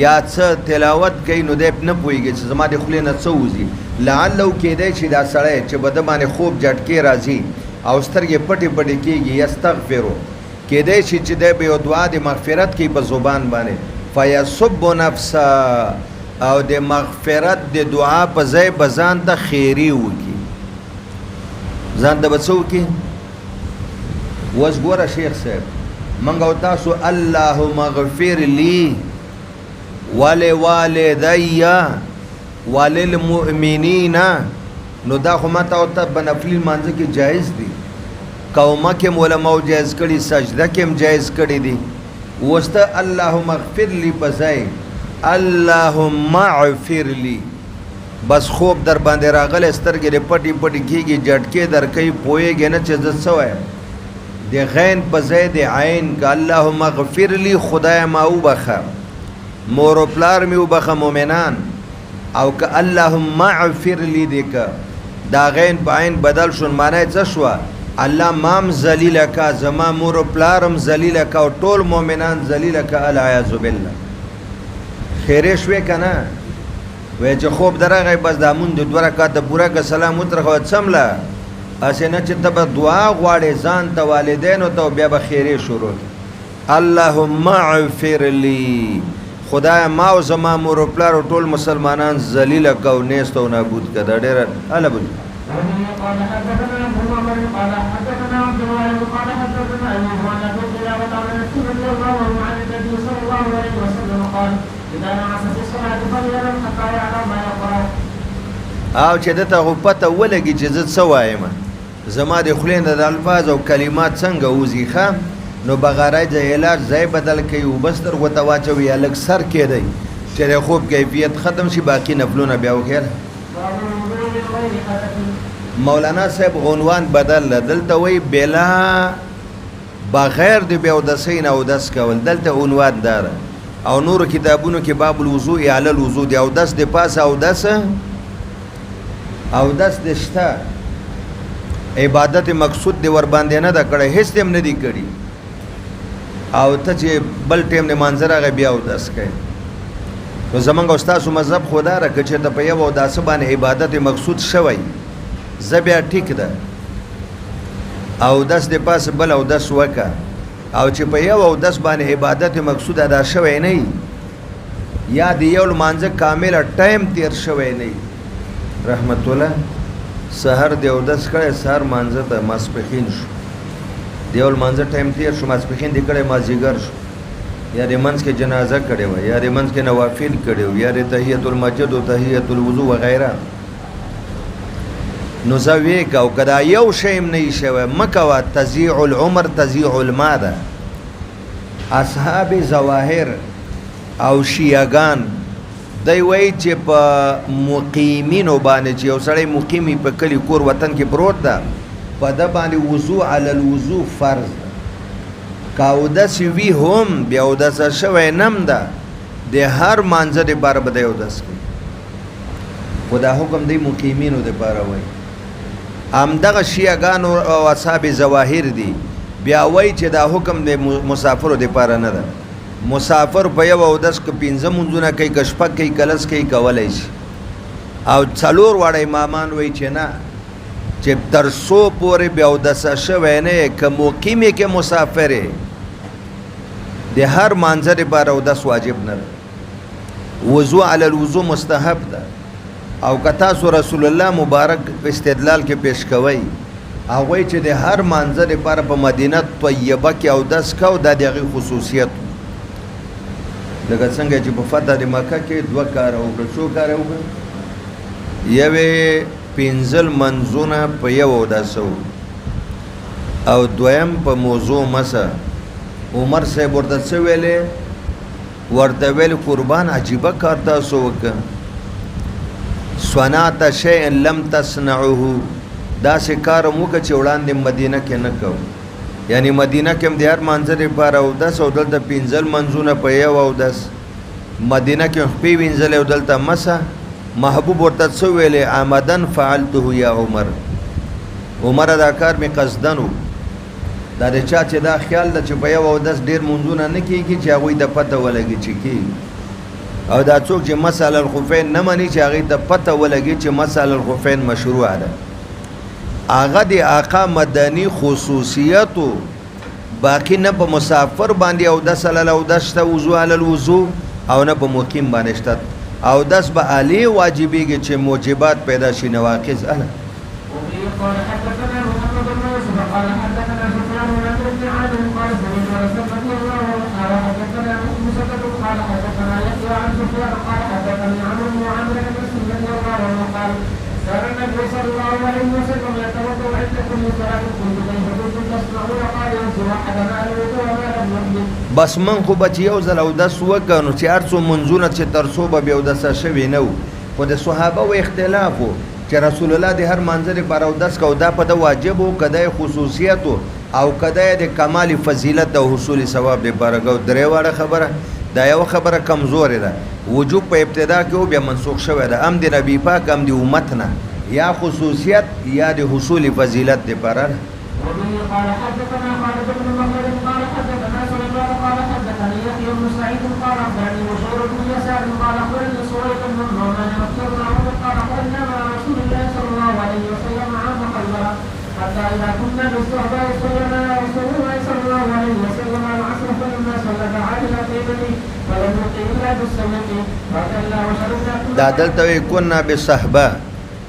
یا څه تلاوت کوي نو دی نه پوهېږي چې زما د خولې نه څه وځي لعله کېدی شي دا سړی چې به د باندې خوب جټکې راځي او سترګې پټې پټې کېږي یستغفرو کېدی شي چې دی به یو دعا د مغفرت کوي په زبان باندې فیصب نفسه او د مغفرت د دعا په ځای به ځان ته خیري وکړي ځان ته به څه وکړي اوس ګوره شیخ صاحب موږ او تاسو اللهم اغفر لی ولوالدی وللمؤمنین نو دا خو ماته او ته په نفلي لمانځه کې جایز دي قومه کې هم علماو جایز کړي سجده کې هم جایز کړي دي وسته اللهم اغفر لی بځای اللهم اغفر لی بس خوب در باندې راغلی سترګې دې پټې پټې کېږي جټکې در کوي پوهېږې نه چې زه څه وایم د غین په ځای د عین که اللهم اغفر لی خدای ما وبخه مور و پلار مې وبخه مؤمنان او که اللهم اغفر لی دې که دا غین په عین بدل شون معنی څه شوه الله مام ذلیله کا زما مور و پلارم ذلیله کا او ټول مؤمنان ذلیله کا العیاذ بالله خیرې شوې که نه وایي چې خوب درغی بس دا مونږ د دوه رکعته پوره که سلام وترخوه څمله هسې نه چې ته به دعا غواړې ځان ته والدینو ته او بیا به خیرې شروع کړي اللهم اغفر لی خدای ما او زما مور و پلار او ټول مسلمانان ذلیله که او نیست او نابود که دا ډېره هله بل وبه قال حدثنا ابو معمر قال حدثنا عبد الوارث قال حدثنا ايوب عن ابي قلابه عن انس رضي الله عنه عن النبي صلى الله عليه وسلم قال اذا نعس في الصلاه فلينم حتى يعلم ما يقرا. او چې دته غو پته ولګي چې زه څه وایم زما د خلین د الفاظ او کلمات څنګه وځي خام نو بغیر د علاج ځای بدل کوي او بس در غوته واچوي الګ سر کېدی چې د خوب کیفیت ختم شي باقی نفلونه بیا وکړه. مولانا صاحب عنوان بدل دلته وی بلا بغیر د بیا ودسین او دس کول دلته عنوان دار او نور کتابونو کې باب الوضوء علی الوضوء دی او دس د پاس او دس دشتا عبادت مقصود دی ور باندې نه د کړه هیڅ تم نه دی کړی او ته چې بل ټیم نه منظر غ بیا او دس کوي نو زمونږ استاد مذهب خدا را کچې ته په یو داسه باندې عبادت مقصود شوی زبیا ټیک ده او دس د پاس بل او دس وکا او چې په یو او دس باندې عبادت مقصود ادا شوی نه یا دی یو مانځه کامل ټایم تیر شوی نه رحمت الله سحر دی او دس کړه سحر مانځه ته ماسپخین شو دیول مانځه ټایم تیر شو ماسپخین دی کړه مازیګر شو یا د منځ کې جنازه کړي و یا د منځ کې نوافل کړي و یا د تحیت المسجد او تحیت الوضو وغیرہ نو زوی او کدا یو شیم نه شوه مکوا تزیع العمر تزیع الماده اصحاب ظواهر او شیعاګان دی وای چې په مقیمینو باندې چې یو سړی مقیمی په کلی کور وطن کې پروت ده په د باندې وضو علی الوضو فرض کاودس وی هم بیا اودس شوی نم ده د هر مانځه د بار بده اودس کی خدا حکم دی مقیمینو د بار وای ام دغه شیعاګان او اصحاب ظواهر دی بیا وای چې دا حکم د مسافرو د بار نه ده مسافر په یو اودس ک پینځه منځونه کوي کشپک کوي کلس کوي کولای شي او څلور واړه امامان وای چې نه چې تر سو پورې بیا اودس شوی نه ک مقیمه کې مسافر د هر منظر بار اودس واجب نه وضو علی الوضو مستحب ده او کتا سو رسول الله مبارک استدلال کې پیش کوي هغه چې د هر منظر بار په مدینه طیبه کې اودس کو د دغه خصوصیت لکه څنګه چې په فتح د مکه کې دوه کار او څو کار وکړ یوه پنځل منځونه په یو اوداسو او دویم په موضوع مسه عمر صاحب ورته څه ویلې ورته ویل قربان عجیبه کار تاسو وکړ صنعت شیء لم تصنعه دا سه کار مو که چې وړاندې مدینه کې نه کو یعنی مدینه کې هم د هر منظر لپاره اودس او دلته پنځل منځونه په یو اودس مدینه کې په وینځل او دلته مسه محبوب ورته څه ویلې عمدن فعلته یا عمر دا کار می قصدنو دا د چا چې دا خیال د چې په یو اودس ډیر منځونه نه کیږي چې هغه د پته ولګي چې کی او دا څوک چې مسأله الخفین نه مانی چې هغه د پته ولګي چې مسأله الخفین مشروع ده هغه د آقا مدنی خصوصیتو باقی نه په مسافر باندې او د صلی الله اودس ته وضو علی الوضو او نه په مقیم باندې شت او داس به علی واجبېږي چې موجبات پیدا شي نواقض اله قال حدثنا محمد بن يوسف قال حدثنا سفيان بن عبد عاد قال سمعت رسول الله قال حدثنا مسدد قال حدثنا يحيى عن سفيان قال حدثني عمرو بن عمرو بن مسلم رضي الله عنه قال كان النبي صلى الله عليه وسلم يتوضا عند كل صلاه كنت كيف كنتم تصنعون قال ينصر احدنا الوضوء وما لم يحدث بس من خو بچ یو ځل اودس وکړو چې ارڅو منځونه چې ترسو به اودس شوی نو خو د صحابه و اختلاف چې رسول الله د هر منځر پر اودس کو دا په واجب او کده خصوصیت او کده د کمال فضیلت او حصول ثواب لپاره کو درې واړه خبره دا یو خبره کمزور ده وجوب په ابتدا کې بیا منسوخ شوی ده ام د نبی پاک ام د امت نه یا خصوصیت یا د حصول فضیلت لپاره قال حدثنا خالد بن مخلد قال حدثنا سليمان قال حدثني يحيى بن سعيد قال اخبرني بشير بن يسار قال اخبرني سويد بن نعمان رضي الله عنه قال قلنا مع رسول الله صلى الله عليه وسلم عام خيبر حتى اذا كنا بالصحباء صلينا رسول الله صلى الله عليه وسلم العصر فلما صلى عجل قيمتي فلم يقم الا بالسنه فكلا وشربنا دا دلته كنا بالصحبه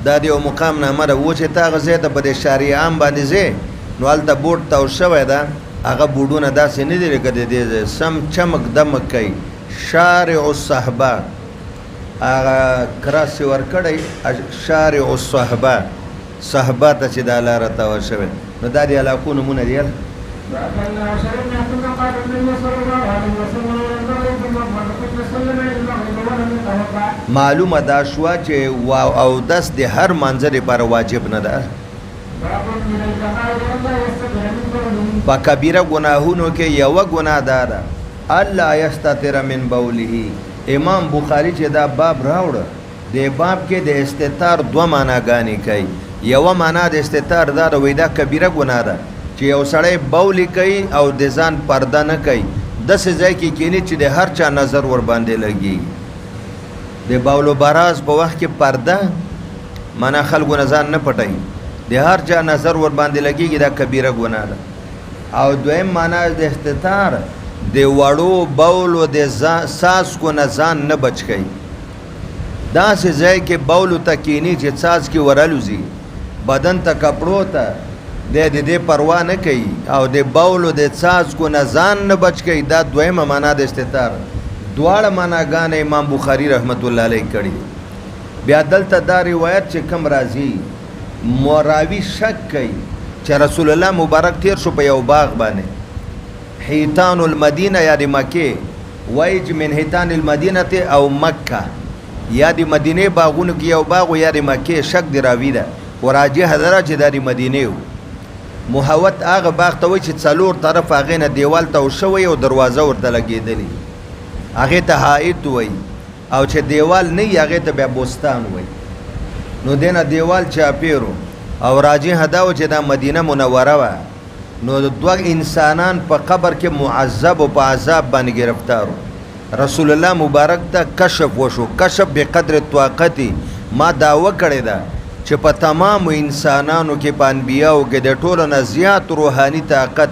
دا د یو مقام نامه ده و چې تا هغه ځای ته په دې شارع عام باندې ځې نو هلته بورډ تاو شوی ده هغه بورډونه داسې نه دي لکه د دې ځای سم چمک دمک کوي شارع الصحبه هغه کراس یې ورکړی شارع الصحبه صحبه ته چې دا لاره تاوه شوې نو دا د علاقو نومونه دي معلومه دا شوه چې اودس د هر منځه لپاره واجب نه ده په کبیره ګناهونو کې یوه ګناه دا ده الله یستتر من بوله امام بخاری چې دا باب راوړه د باب کې د استتار دوه معناګانې کوي یوه معنا د استتار دا ده وایي دا کبیره ګناه ده چې یو سړی بولې کوي او د ځان پرده نه کوي داسې ځای کې کینی چې د هر چا نظر ور باندې لګېږي د باول و براز په وخت کې پرده معنا خلکو نه ځان نه پټوي د هر چا نظر ور باندې لګېږي دا کبیره ګناه ده او دویم معنا د استتار د وړو بولو د څاڅکو نه ځان نه بچ کوي داسې ځای کې بولو ته کینی چې څاڅکي ورالوځي بدن ته کپړو ته د دې پروا نه کوي او د بولو د څاڅکو نه ځان نه بچ کوي دا دویمه معنا د استتار دواړه معناګانې امام بخاری رحمت الله علیه کړي بیا دلته دا روایت چې کم راځي موراوی شک کوي چې رسول الله مبارک تیر شو په یو باغ باندې حیتان المدینه یا د مکې وایي چې من حیتان المدینه او مکه یا د مدینه باغونو کې یو باغ یا د مکې شک دی راوی ده وراجح حضره چې د مدینه محوت هغه باغ ته وایي چې څلور طرف هغې نه دیوال ته شوی او دروازه ورته لګېدلې هغې ته حائط وایي او چې دیوال نه وي هغې ته بیا بوستان وایي نو دې نه دیوال چاپیرو او راجح دا و چې دا مدینه منوره وه نو دوه انسانان په قبر کې معذب او په عذاب باندې گرفتارو رسول الله مبارک ته کشف وشو کشف بقدر طاقت ما دعوه کړې ده چې په تمام انسانانو کې په انبیاو کې د ټولو نه زیات روحاني طاقت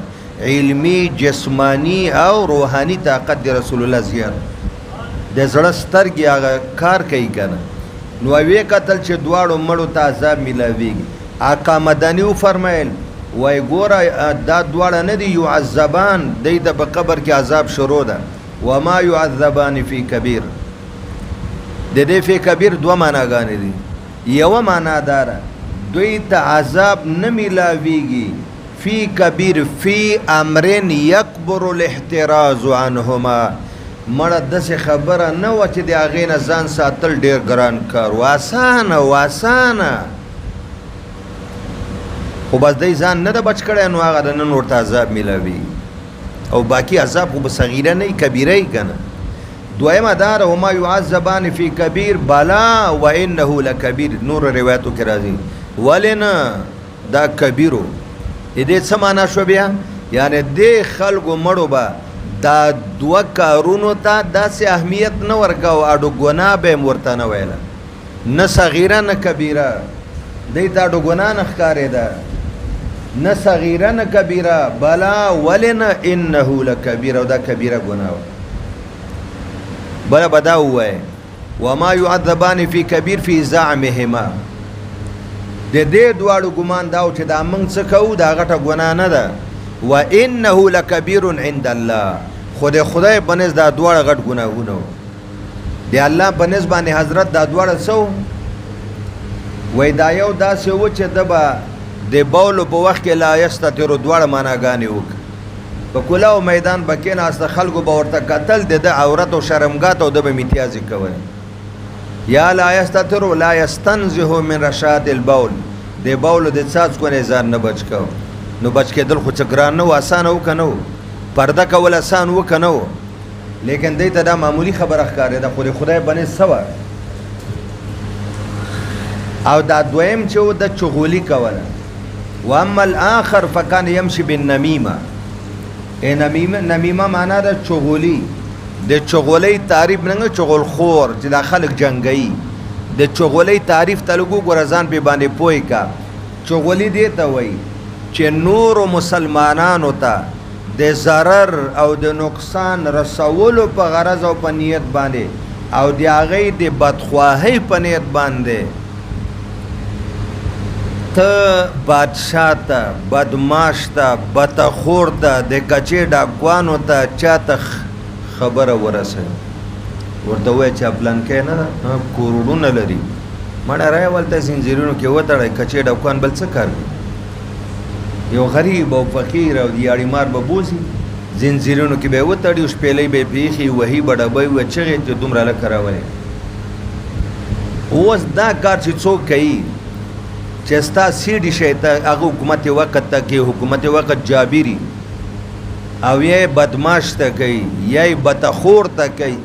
علمی جسمانی او روحاني طاقت د رسول الله زیات د زړه سترګې هغه کار کوي کنه نو وی قتل چې دواړو مړو ته عذاب ملاویږي آقا مدني وفرمایل وای ګوره دا دواړه نه دي یعذبان دی د په قبر کې عذاب شروع ده وما يعذبان فی کبیر د دې فی کبیر دوه معناګانې دي یوه معنا داره دوی ته عذاب نه ملاویږي فی کبیر فی امرن یکبر الاحتراز عنهما مړه داسې خبره نه وه چې د هغې نه ځان ساتل ډېر ګران کار و اسانه خو بس دی ځان نه ده بچ کړی نو هغه د نن ورته عذاب میلاوي او باقي عذاب خو به صغیره نه وي کبیره یي که نه دویمه دا ده وما یعذبان فی کبیر بلا و انه لکبیر نور روایتو کې راځي ولې نه دا کبیرو دې څه معنا شو بیا یعنی دې خلکو مړو به دا دوه کارونو ته داسې اهمیت نه ورکاو اډو ګناه به یې ورته نه ویله نه صغیره نه کبیره دی ته اډو ګناه نه ښکارېده نه صغیره نه کبیره بلا ولې نه انه لکبیره او دا کبیره ګناه وه بله به دا ووایه وما یعذبان فی کبیر فی زعمهما د دې دواړو ګمان دا و چې دا موږ څه کوو دا غټه ګناه نه ده و انه لکبیر عند الله خو د خدای په نزد دا دواړه غټ ګناهونه وو د الله په نزد باندې حضرت دا دواړه څه وای دا یو داسې و چې ده به د بولو په وخت کې لا یستترو دواړه معناګانې وکړه په کلاو میدان به کېناسته خلکو به ورته کتل د ده عورت او شرمګات او ده به امتیازې کول یا لا یستترو لا یستنزه من رشاد البول د بولو د څاڅکو نه ځان نه بچ کو نو بچ کېدل خو څه ګران نه و اسانه و که نه و پرده کول اسان و که نه و لیکن دی ته دا معمولی خبره ښکارېده خو د خدای بنې څه وه او دا دویم چې و د چغولي کوله واما الاخر فکان یمشي بالنمیمه نمیمه معنا د چغولي د چغولۍ تعریف نه چغول خور چې دا خلک جنګوي د چغولۍ تعریف ته لږ وګوره ځان پې باندې پوه کا چغولي دې ته وایي چې نورو مسلمانانو ته د ضرر او د نقصان رسولو په غرض او په نیت باندې او د هغې د بدخواهۍ په نیت باندې ته بادشاه ته بدماش ته بتخور ته د کچې ډاکوانو ته چاته خبره ورسوي ورته وایي چې پلانکی نه ده کروڑونه لري مړه رایه ولته زنځیرونو کې وتړی کچې ډاکوان بل څه کار کوي یو غریب او فقیر او دیاړي مار به بوځي زنځیرونو کې به یې وتړي او شپېلۍ به یې پېښي وهي به ډبۍ وه چغې چې دومره لکه راولې اوس دا کار چې څوک کوي چې ستا سیډي شی ته هغه حکومت وقت ته کوي حکومت وقت جابري او یا بدماش ته کوي یا بتخور ته کوي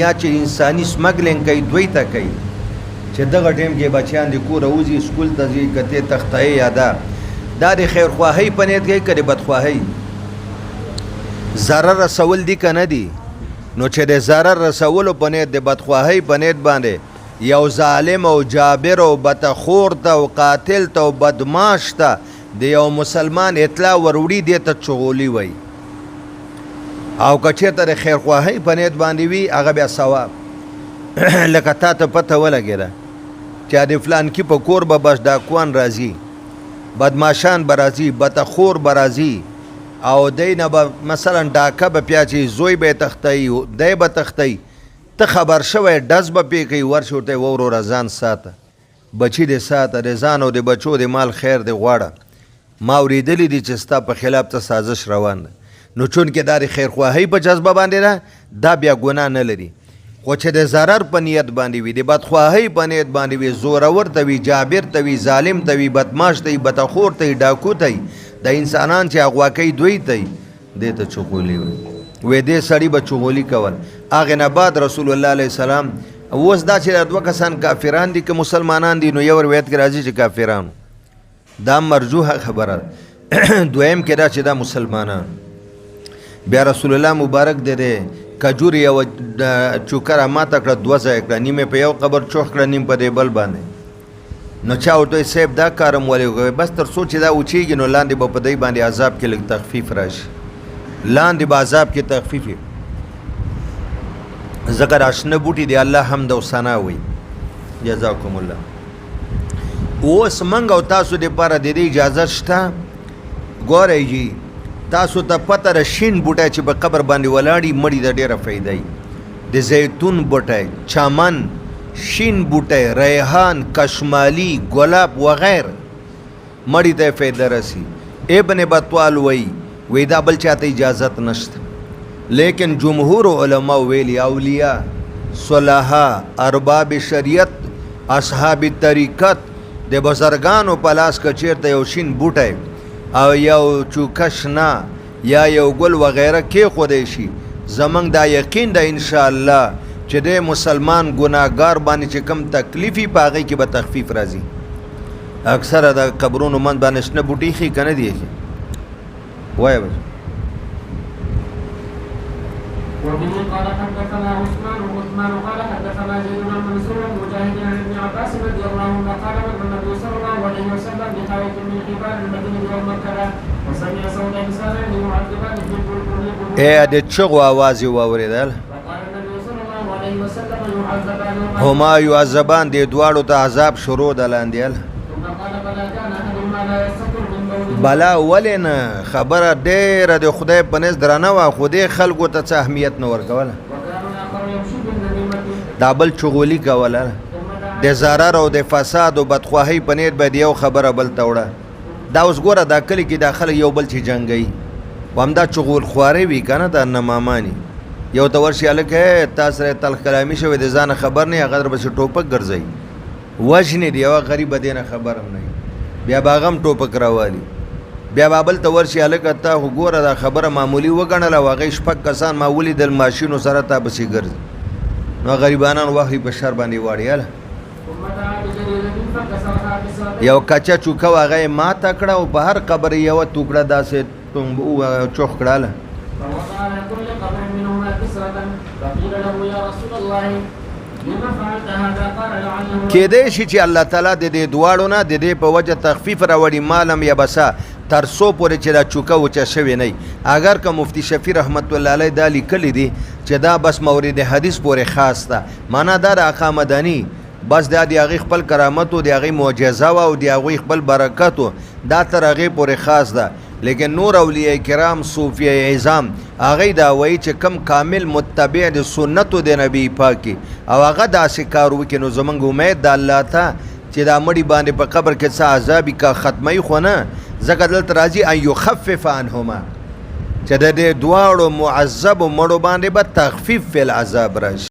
یا چې انساني سمګلینګ کوي دوی ته کوي چې دغه ټیم کې بچیان د کوره وځي سکول ته ځي کتې تختایي یا دا د خیرخواهۍ په نیت کوي که د بدخواهۍ ضرر رسول دي که نه دي نو چې د ضرر رسولو په نیت د بدخواهۍ په نیت باندې یو ظالم او جابر او بتخور ته او قاتل ته او بدماش ته د یو مسلمان اطلاع وروړي دې ته چغولي وي او که چېرته د خیرخواهۍ په نیت باندې وي هغه بیا ثواب لکه تا ته پته ولګېده چې د فلانکي په کور به بس ډاکوان راځي بدماشان به راځي بتخور به راځي او دی نه به مثلا ډاکه به پیاچي زوی به یې تښتوي دی به تښتوي ته خبر شوی ډز به پې کوي ورشي ورته یې ووروره ځان ساته بچي دې ساته د ځان او د بچو د مال خیر دې غواړه ما اورېدلي دي چې ستا په خلاف ته سازش روان ده نو چونکې دا د خیرخواهۍ په جذبه باندې ده دا بیا ګناه نه لري خو چې د ضرر په نیت باندې وي د بدخواهۍ په نیت باندې وي زورور ته وي جابر ته وي ظالم ته وي بدماش ته وي بتخور ته وي ډاکو ته وي د انسانان چې اغوا کوي دوی ته وي دې ته چغولي وي وې دې سړي به چغولي کول هغې نه بعد رسول الله علیه السلام اوس دا چې دوه کسان کافران دي که مسلمانان دي نو یو روایت کې راځي چې کافرانو دا مرجوحه خبره دویم کې دا چې دا مسلمانان بیا رسول الله مبارک دې کجور یو چوکره ماته کړه دوه ځای کړه نیمه په یو قبر چوخ کړه نیم په دې بل باندې نو چا ورته صاحب دا کارم ولې وکړی بس تر څو چې دا اوچېږي نو لاندې به په دې باندې عذاب کې لږ تخفیف راشي لاندې به عذاب کې تخفیف وي ځکه راشنه بوټي دی الله حمد او ثنا وایي جزاکم الله اوس موږ او تاسو دپاره د دې اجازه شته ګورئ جي تاسو ته پته ده شین بوټی چې په قبر باندې ولاړي مړي ته ډېره فایده وي د زیتون بوټی چمن شین بوټی ریحان کشمالی ګلاب وغیر مړي ته فایده رسي ابن بطوال وی دا بل چاته اجازت نشته لیکن جمهور علماء ویلی اولیاء صلحاء ارباب شریعت اصحاب طریقت د بزرګانو په لاس که چېرته یو شین بوټی او یو چوکش نه یا یو ګل وغیره کېښودی شي زمونږ دا یقین ده انشاءالله چې د مسلمان ګناهګار باندې چې کم تکلیف وي په هغې کې به تخفیف راځي اکثره د قبرونو منځ باندې شنه بوټي ایښي که نه دي ایښي وایه بچ وبه قال حدثنا عثمان قال حدثنا زيد بن منصور مجاهد عن ابن عباس رضي الله عنه قال مر النبي صلى الله عليه وسلم بحائط من حبال المدينه يوم مكه وسمع صوت انسان يعذبان في القلوب د چغو اواز یې واورېدل وقال النبي صلى الله عليه وسلم يعذبان هما یعذبان دې دواړو ته عذاب شروع ده لاندې ثم قال فلا كان احد ما لا يستتر من بوله بلا ولې نه خبره ډېره د خدای په نزد درانه وه خو دې خلکو ته څه اهمیت نه ورکوله دا بل چغولي کوله د ضرر او د فساد او بدخواهۍ په نیت باید یو خبره بل ته وړه دا اوس ګوره دا کلي کې دا خلک یو بل چې جنګوي و همدا چغول خوارې وي که نه دا نماماني یو ته ورشي هلکه تا سره تلخ کلامي شوی د ځانه خبر نه هغه درپسې ټوپک ګرځوي وژنې دی یوه غریب به دې نه خبر هم نه وي بیا به هغه هم ټوپک راوالي بیا به بل ته ورشي هلکه تا خو ګوره دا خبره معمولي وګڼله او هغې شپږ کسان ما ولیدل ماشینو سره تا پسې ګرځي نو غریبانان وخت په شر باندې واړي هله یو کچه چوکه و هغه یې ماته کړه او په هر قبر یې یوه توکړه داسې چوخ کړه هله کېدی شي چې الله تعالی د دې دواړو نه د دې په وجه تخفیف راوړي مالم یا بسا تر څو پورې چې دا چوکه وچه شوې نه اگر که مفتی شفیع رحمت الله علیه دا لیکلی دي چې دا بس مورد حدیث پورې خاص ده معنا دا د آقا مدني بس دا د هغې خپل کرامت و د هغې معجزه وه او د هغوی خپل برکت و دا تر هغې پورې خاص ده لیکن نور اولیاء کرام صوفیه اعظام هغوی دا وایي چې کم کامل متبع د سنتو د نبی پاک او هغه داسې کار وکړي نو زموږ امید د الله ته چې دا مړي باندې په قبر کې څه عذابي کا ختموي خو نه ځکه دلته راځي ان یخفف عنهما چې د دې دواړو معذبو مړو باندې به تخفیف فی العذاب راشي